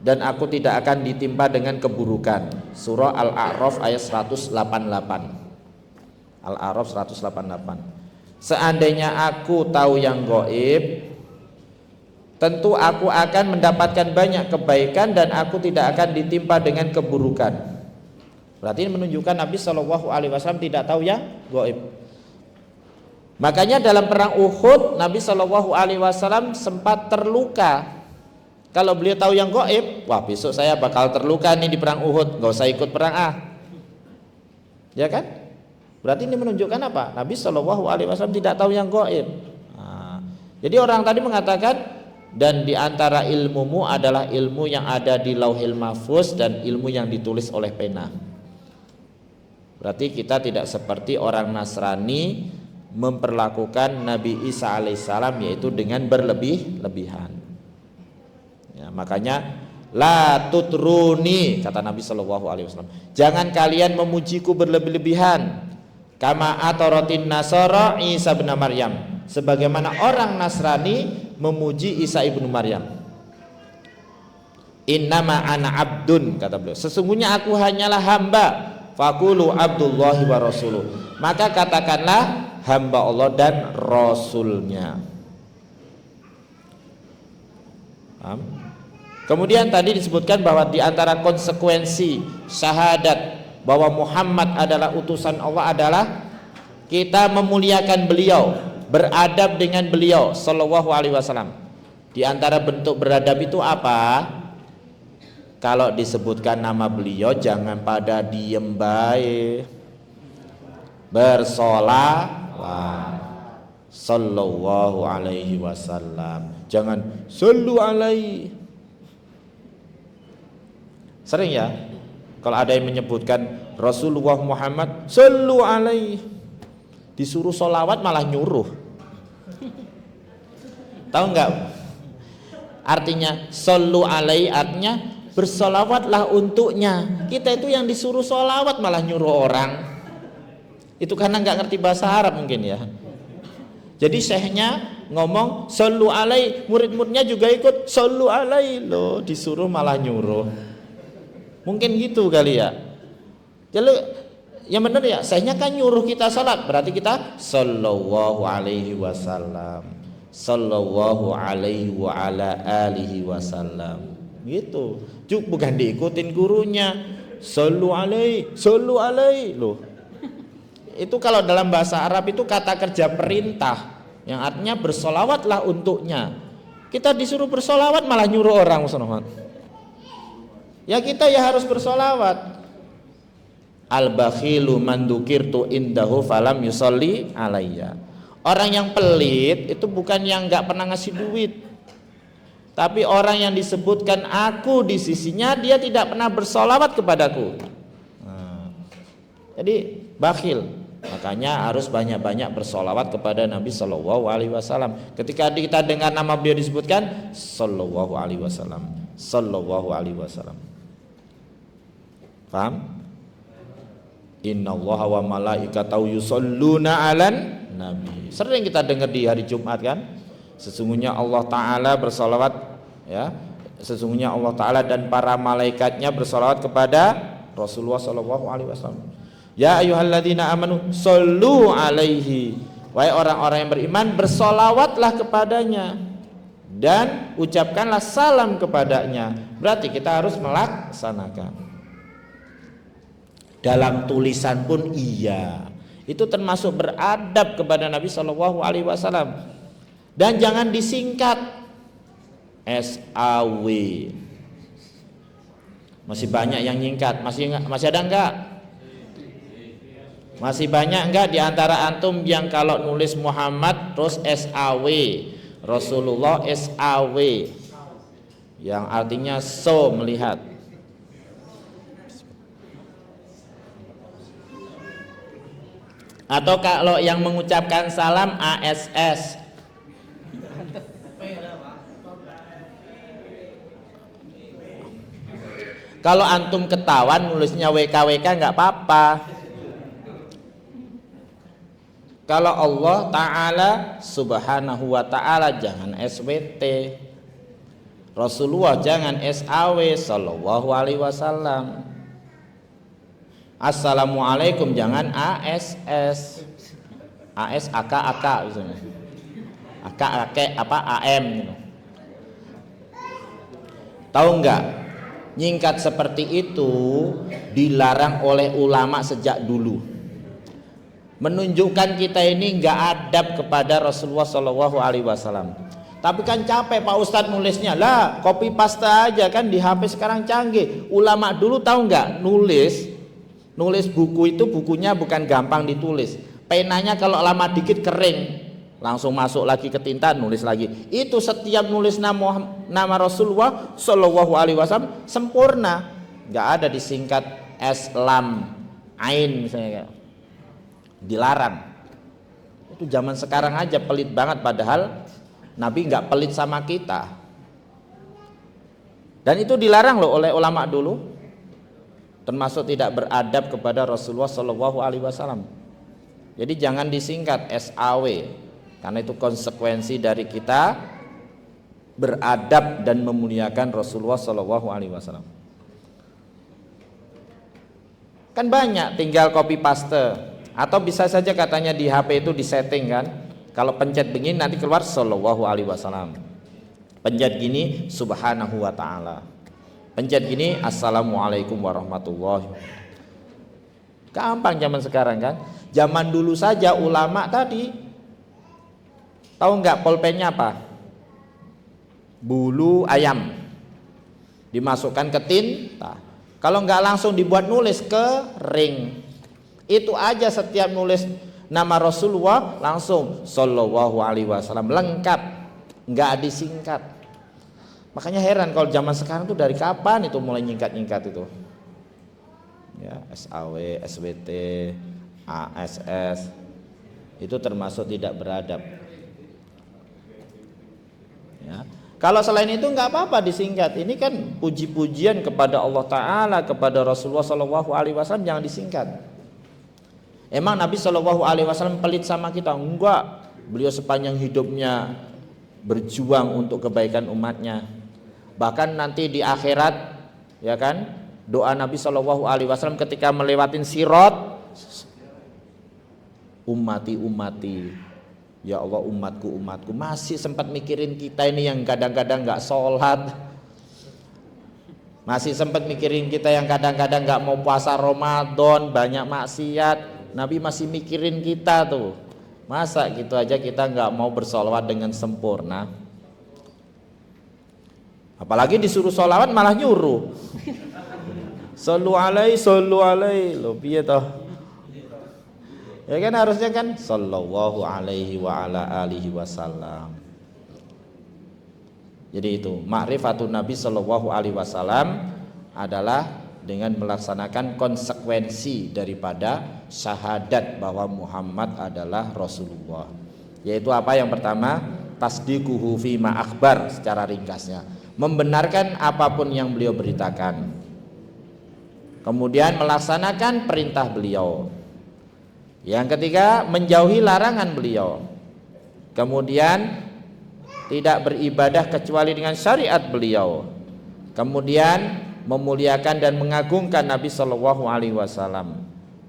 dan aku tidak akan ditimpa dengan keburukan. Surah Al-A'raf ayat 188. Al-A'raf 188. Seandainya aku tahu yang gaib, tentu aku akan mendapatkan banyak kebaikan dan aku tidak akan ditimpa dengan keburukan. Berarti ini menunjukkan Nabi Shallallahu Alaihi Wasallam tidak tahu yang gaib. Makanya dalam perang Uhud Nabi Shallallahu Alaihi Wasallam sempat terluka Kalau beliau tahu yang gaib, wah besok saya bakal terluka nih di perang Uhud, nggak usah ikut perang ya kan? Berarti ini menunjukkan apa? Nabi SAW tidak tahu yang gaib. Jadi orang tadi mengatakan, dan di antara ilmumu adalah ilmu yang ada di Lauhil Mahfuz dan ilmu yang ditulis oleh pena. Berarti kita tidak seperti orang Nasrani memperlakukan Nabi Isa alaihissalam yaitu dengan berlebih-lebihan. Ya, makanya la tutruni, kata Nabi SAW, jangan kalian memujiku berlebih-lebihan, kama atorotin nasara Isa bin Maryam, sebagaimana orang Nasrani memuji Isa ibnu Maryam. Innama ana abdun, kata beliau, sesungguhnya aku hanyalah hamba, faqulu abdullahi wa rasuluh, maka katakanlah hamba Allah dan Rasulnya. Kemudian tadi disebutkan bahwa di antara konsekuensi syahadat bahwa Muhammad adalah utusan Allah adalah kita memuliakan beliau, beradab dengan beliau sallallahu alaihi wasallam. Di antara bentuk beradab itu apa? Kalau disebutkan nama beliau jangan pada diem baik, bersolawat sallallahu alaihi wasallam, jangan sallu alaihi. Sering ya kalau ada yang menyebutkan Rasulullah Muhammad sallu alaihi, disuruh solawat malah nyuruh. Tahu nggak artinya sallu alaihi? Artinya bersolawatlah untuknya. Kita itu yang disuruh solawat malah nyuruh orang. Itu karena nggak ngerti bahasa Arab mungkin ya. Jadi syekhnya ngomong sallu alaihi, murid-muridnya juga ikut sallu alaihi, loh disuruh malah nyuruh. Mungkin gitu kali ya. Jadi yang benar ya, syekhnya kan nyuruh kita salat, berarti kita sallallahu alaihi wasallam, sallallahu alaihi wa ala alihi wasallam. Gitu. Bukan diikutin gurunya. Sallu alaihi loh. Itu kalau dalam bahasa Arab itu kata kerja perintah yang artinya bersolawatlah untuknya. Kita disuruh bersolawat malah nyuruh orang. Ya kita ya harus bersolawat. Al-bakhilu man dzukirtu indahu falam yusolli alayya. Orang yang pelit itu bukan yang nggak pernah ngasih duit, tapi orang yang disebutkan aku di sisinya dia tidak pernah bersolawat kepadaku. Jadi bakhil, makanya harus banyak-banyak bersolawat kepada Nabi Shallallahu Alaihi Wasallam. Ketika kita dengar nama beliau disebutkan, Shallallahu Alaihi Wasallam, Shallallahu Alaihi Wasallam. Paham? Innallaha wa malaikatahu yusholluna 'alan nabi. Sering kita dengar di hari Jumat kan? Sesungguhnya Allah Ta'ala bersolawat, ya, sesungguhnya Allah Ta'ala dan para malaikatnya bersolawat kepada Rasulullah Sallallahu Alaihi Wasallam. Ya ayyuhalladzina amanu shollu alaihi, wahai orang-orang yang beriman bersolawatlah kepadanya dan ucapkanlah salam kepadanya. Berarti kita harus melaksanakan. Dalam tulisan pun iya, itu termasuk beradab kepada Nabi Sallallahu Alaihi Wasallam. Dan jangan disingkat SAW. Masih banyak yang nyingkat. Masih ada enggak? Masih banyak enggak di antara antum yang kalau nulis Muhammad terus SAW, Rasulullah SAW, yang artinya so, melihat. Atau kalau yang mengucapkan salam ASS. Kalau antum ketahuan nulisnya WKWK nggak apa-apa. Kalau Allah Ta'ala Subhanahu wa Ta'ala jangan SWT. Rasulullah jangan SAW Sallallahu Alaihi Wasallam. Assalamualaikum jangan ASS. AS AK misalnya. AK apa AM gitu. Tahu nggak? Nyingkat seperti itu dilarang oleh ulama sejak dulu. Menunjukkan kita ini nggak adab kepada Rasulullah Shallallahu Alaihi Wasallam. Tapi kan capek Pak Ustadz nulisnya. Lah, copy paste aja kan di HP sekarang canggih. Ulama dulu tahu nggak nulis buku itu bukunya bukan gampang ditulis. Penanya kalau lama dikit kering, langsung masuk lagi ke tinta, nulis lagi. Itu setiap nulis nama Rasulullah Shallallahu Alaihi Wasallam sempurna, nggak ada disingkat S lam ain misalnya, dilarang. Itu zaman sekarang aja pelit banget, padahal Nabi nggak pelit sama kita. Dan itu dilarang loh oleh ulama dulu, termasuk tidak beradab kepada Rasulullah Shallallahu Alaihi Wasallam. Jadi jangan disingkat SAW, karena itu konsekuensi dari kita beradab dan memuliakan Rasulullah Shallallahu Alaihi Wasallam. Kan banyak, tinggal copy paste, atau bisa saja katanya di HP itu disetting kan. Kalau pencet begini nanti keluar Shallallahu Alaihi Wasallam. Pencet gini Subhanahu wa Ta'ala. Pencet gini Assalamualaikum warahmatullahi wabarakatuh. Gampang zaman sekarang kan. Zaman dulu saja ulama tadi, tahu nggak pulpennya apa? Bulu ayam dimasukkan ke tinta. Kalau nggak langsung dibuat nulis ke ring. Itu aja, setiap nulis nama Rasulullah langsung Shallallahu Alaihi Wasallam, lengkap, nggak disingkat. Makanya heran kalau zaman sekarang tuh dari kapan itu mulai nyingkat-nyingkat itu. Ya, SAW, SWT, ASS, itu termasuk tidak beradab. Ya. Kalau selain itu nggak apa-apa disingkat. Ini kan puji-pujian kepada Allah Ta'ala, kepada Rasulullah Shallallahu Alaihi Wasallam, jangan disingkat. Emang Nabi Shallallahu Alaihi Wasallam pelit sama kita? Enggak. Beliau sepanjang hidupnya berjuang untuk kebaikan umatnya. Bahkan nanti di akhirat, ya kan, doa Nabi Shallallahu Alaihi Wasallam ketika melewatin sirat, ummati, ya Allah umatku, masih sempat mikirin kita ini yang kadang-kadang nggak sholat, masih sempat mikirin kita yang kadang-kadang nggak mau puasa Ramadan, banyak maksiat. Nabi masih mikirin kita tuh. Masa gitu aja kita nggak mau bersolawat dengan sempurna? Apalagi disuruh solawat malah nyuruh. Sallu alaihi, lo piye toh? Ya kan harusnya kan sallallahu alaihi wa ala alihi wasallam. Jadi itu ma'rifatun Nabi sallallahu alaihi wasallam adalah dengan melaksanakan konsekuensi daripada syahadat bahwa Muhammad adalah Rasulullah. Yaitu apa? Yang pertama, tasdiquhu fima akhbar, secara ringkasnya, membenarkan apapun yang beliau beritakan. Kemudian melaksanakan perintah beliau. Yang ketiga, menjauhi larangan beliau. Kemudian tidak beribadah kecuali dengan syariat beliau. Kemudian memuliakan dan mengagungkan Nabi Shallallahu Alaihi Wasallam.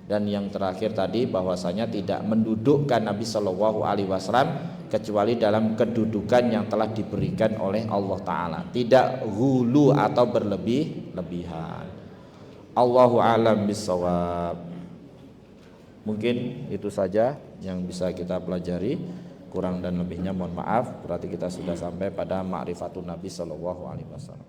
Dan yang terakhir tadi, bahwasanya tidak mendudukkan Nabi Shallallahu Alaihi Wasallam kecuali dalam kedudukan yang telah diberikan oleh Allah Ta'ala, tidak ghulu atau berlebih-lebihan. Allahu a'lam bishawab. Mungkin itu saja yang bisa kita pelajari. Kurang dan lebihnya mohon maaf. Berarti kita sudah sampai pada ma'rifatun Nabi Shallallahu Alaihi Wasallam.